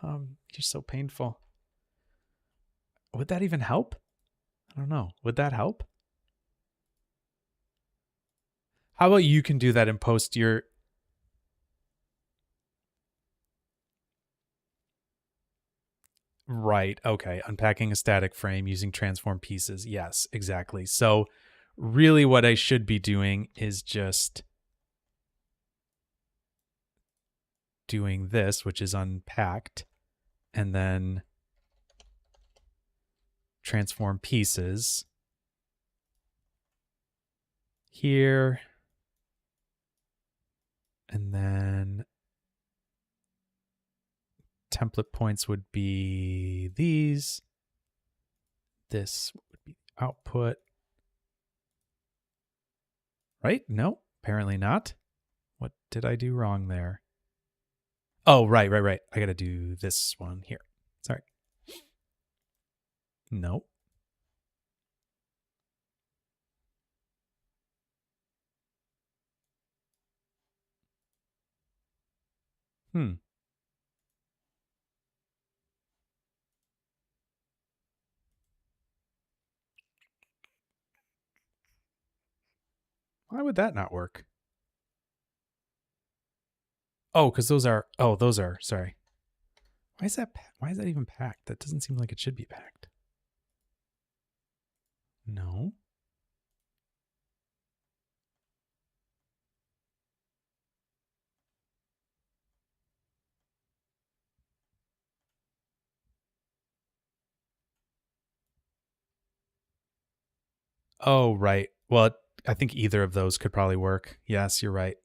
Speaker 1: you're so painful. Would that even help? I don't know. Would that help? How about you can do that and post your... Right. Okay. Unpacking a static frame using transform pieces. Yes, exactly. So really what I should be doing is just doing this, which is unpacked, and then transform pieces here, and then template points would be these. This would be output. Right? No, apparently not. What did I do wrong there? Oh, right. I got to do this one here. Sorry. Nope. Why would that not work? Oh, because those are, sorry. Why is that even packed? That doesn't seem like it should be packed. No. Oh, right. Well, I think either of those could probably work. Yes, you're right.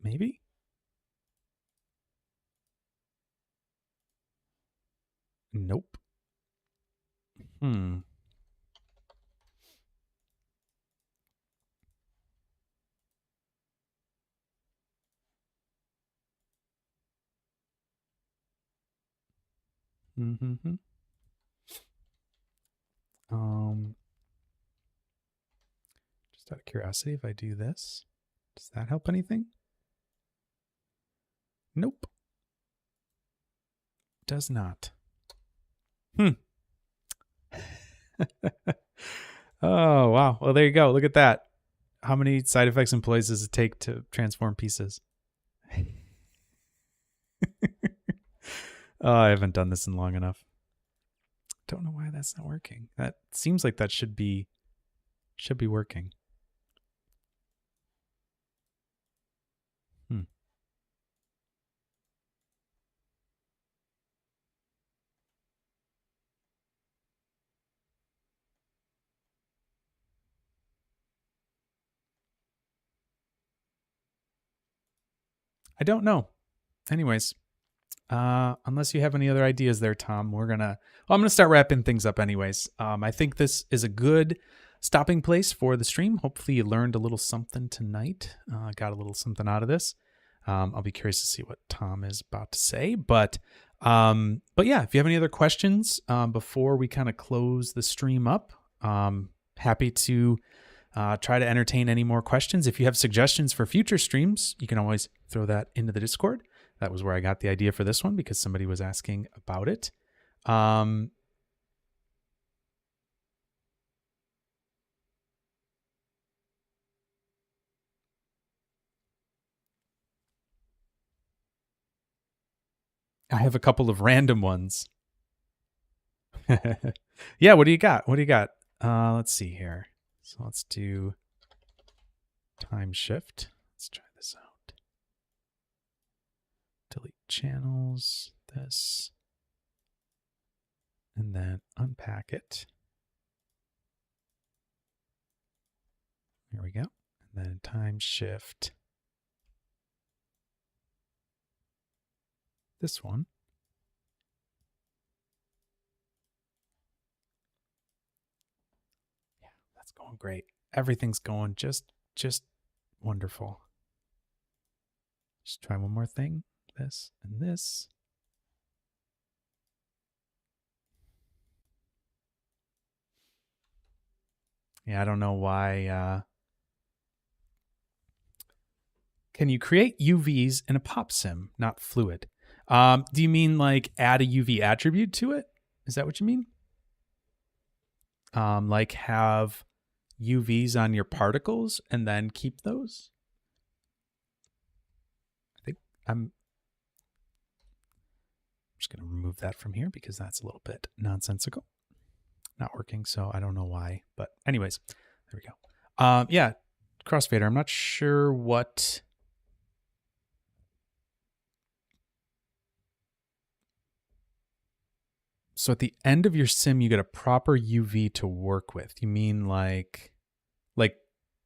Speaker 1: Maybe? Nope. Hmm. Mm-hmm. Just out of curiosity, if I do this, does that help anything? Nope. Does not. Oh, wow. Well, there you go. Look at that. How many side effects employees does it take to transform pieces? Oh, I haven't done this in long enough. Don't know why that's not working. That seems like that should be working. I don't know. Anyways, unless you have any other ideas there, Tom, I'm gonna start wrapping things up anyways. I think this is a good stopping place for the stream. Hopefully you learned a little something tonight. Got a little something out of this. I'll be curious to see what Tom is about to say, but yeah, if you have any other questions before we kind of close the stream up, happy to try to entertain any more questions. If you have suggestions for future streams, you can always throw that into the Discord. That was where I got the idea for this one because somebody was asking about it. I have a couple of random ones. Yeah, what do you got? What do you got? Let's see here. So let's do time shift. Let's try this out. Delete channels, this, and then unpack it. There we go. And then time shift this one. Yeah, that's going great. Everything's going just wonderful. Just try one more thing. This and this. Yeah, I don't know why. Can you create UVs in a pop sim, not fluid? Do you mean like add a UV attribute to it? Is that what you mean? Like have UVs on your particles and then keep those? I think I'm just going to remove that from here because that's a little bit nonsensical. Not working, so I don't know why. But anyways, there we go. Yeah, crossfader. I'm not sure what... So at the end of your sim, you get a proper UV to work with. You mean like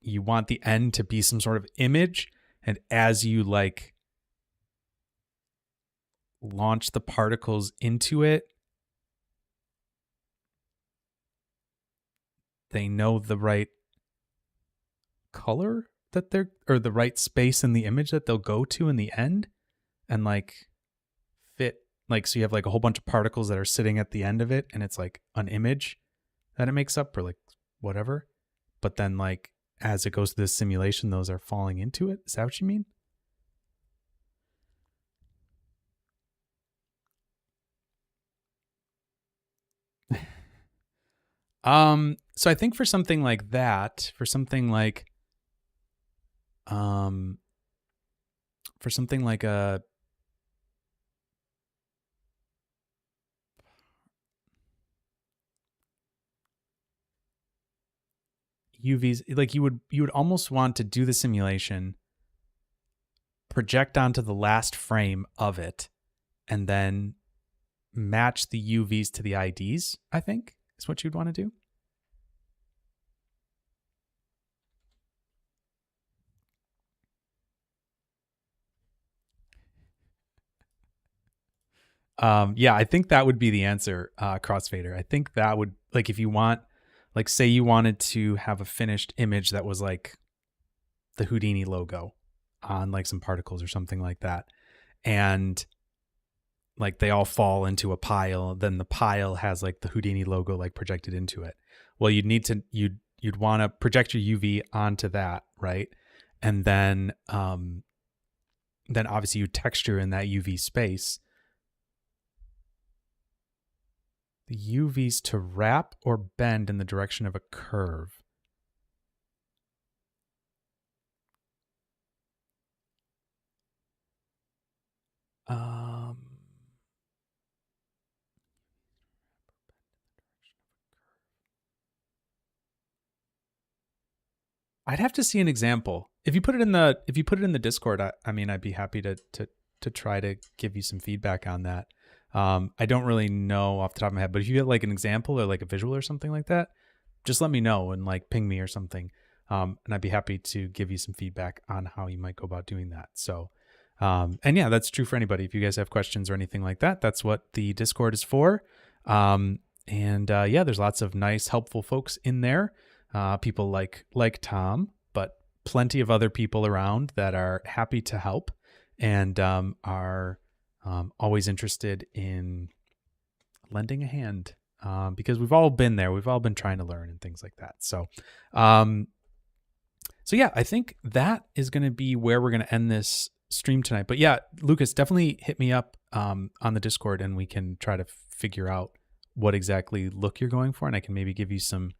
Speaker 1: you want the end to be some sort of image, and as you like launch the particles into it, they know the right color that they're, or the right space in the image that they'll go to in the end, and like fit, like, so you have like a whole bunch of particles that are sitting at the end of it, and it's like an image that it makes up, or like whatever. But then like as it goes to this simulation, those are falling into it. Is that what you mean? So I think for something like that, for something like a UVs, like you would almost want to do the simulation, project onto the last frame of it, and then match the UVs to the IDs, I think is what you'd want to do. Yeah, I think that would be the answer, Crossfader. I think that would, like, if you want, like, say you wanted to have a finished image that was like the Houdini logo on like some particles or something like that, and like they all fall into a pile, then the pile has like the Houdini logo like projected into it. Well, you'd want to project your UV onto that, right? And then obviously you texture in that UV space. The UVs to wrap or bend in the direction of a curve. I'd have to see an example. If you put it in the Discord, I mean, I'd be happy to try to give you some feedback on that. I don't really know off the top of my head, but if you get like an example or like a visual or something like that, just let me know and like ping me or something. And I'd be happy to give you some feedback on how you might go about doing that. So, and yeah, that's true for anybody. If you guys have questions or anything like that, that's what the Discord is for. Yeah, there's lots of nice, helpful folks in there. People like Tom, but plenty of other people around that are happy to help and are always interested in lending a hand, because we've all been there. We've all been trying to learn and things like that. So yeah, I think that is going to be where we're going to end this stream tonight. But yeah, Lucas, definitely hit me up on the Discord and we can try to figure out what exactly look you're going for. And I can maybe give you some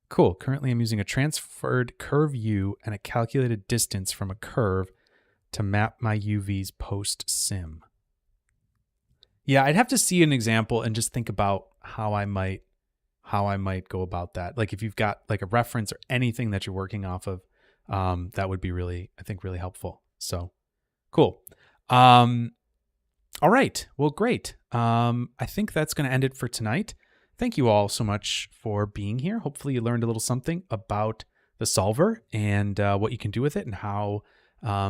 Speaker 1: Cool. Currently, I'm using a transferred curve U and a calculated distance from a curve to map my UVs post-sim. Yeah, I'd have to see an example and just think about how I might go about that. Like if you've got like a reference or anything that you're working off of, that would be really, I think, really helpful. So cool. All right. Well, great. I think that's going to end it for tonight. Thank you all so much for being here. Hopefully you learned a little something about the solver and what you can do with it and how, how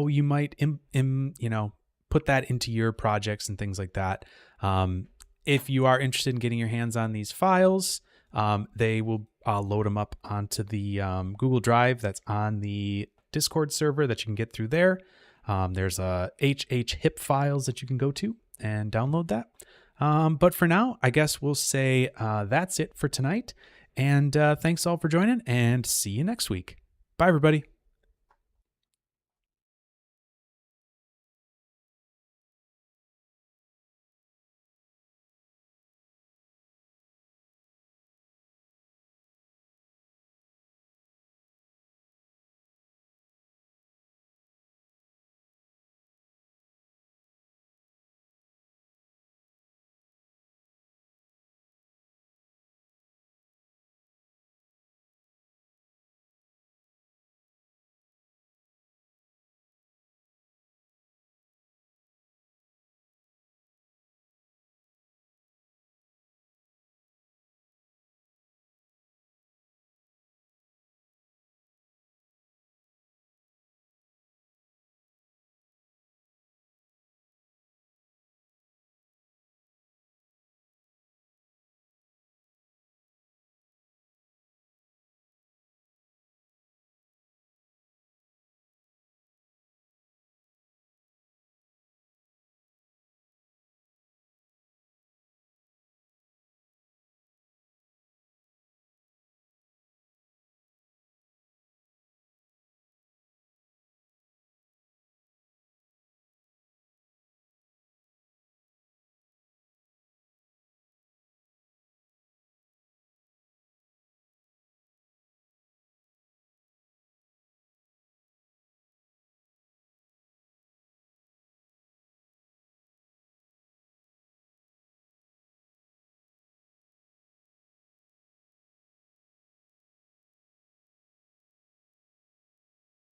Speaker 1: you might, put that into your projects and things like that. If you are interested in getting your hands on these files, they will load them up onto the Google Drive that's on the Discord server that you can get through there. There's a HHHIP files that you can go to and download that. But for now, I guess we'll say that's it for tonight. And thanks all for joining, and see you next week. Bye, everybody.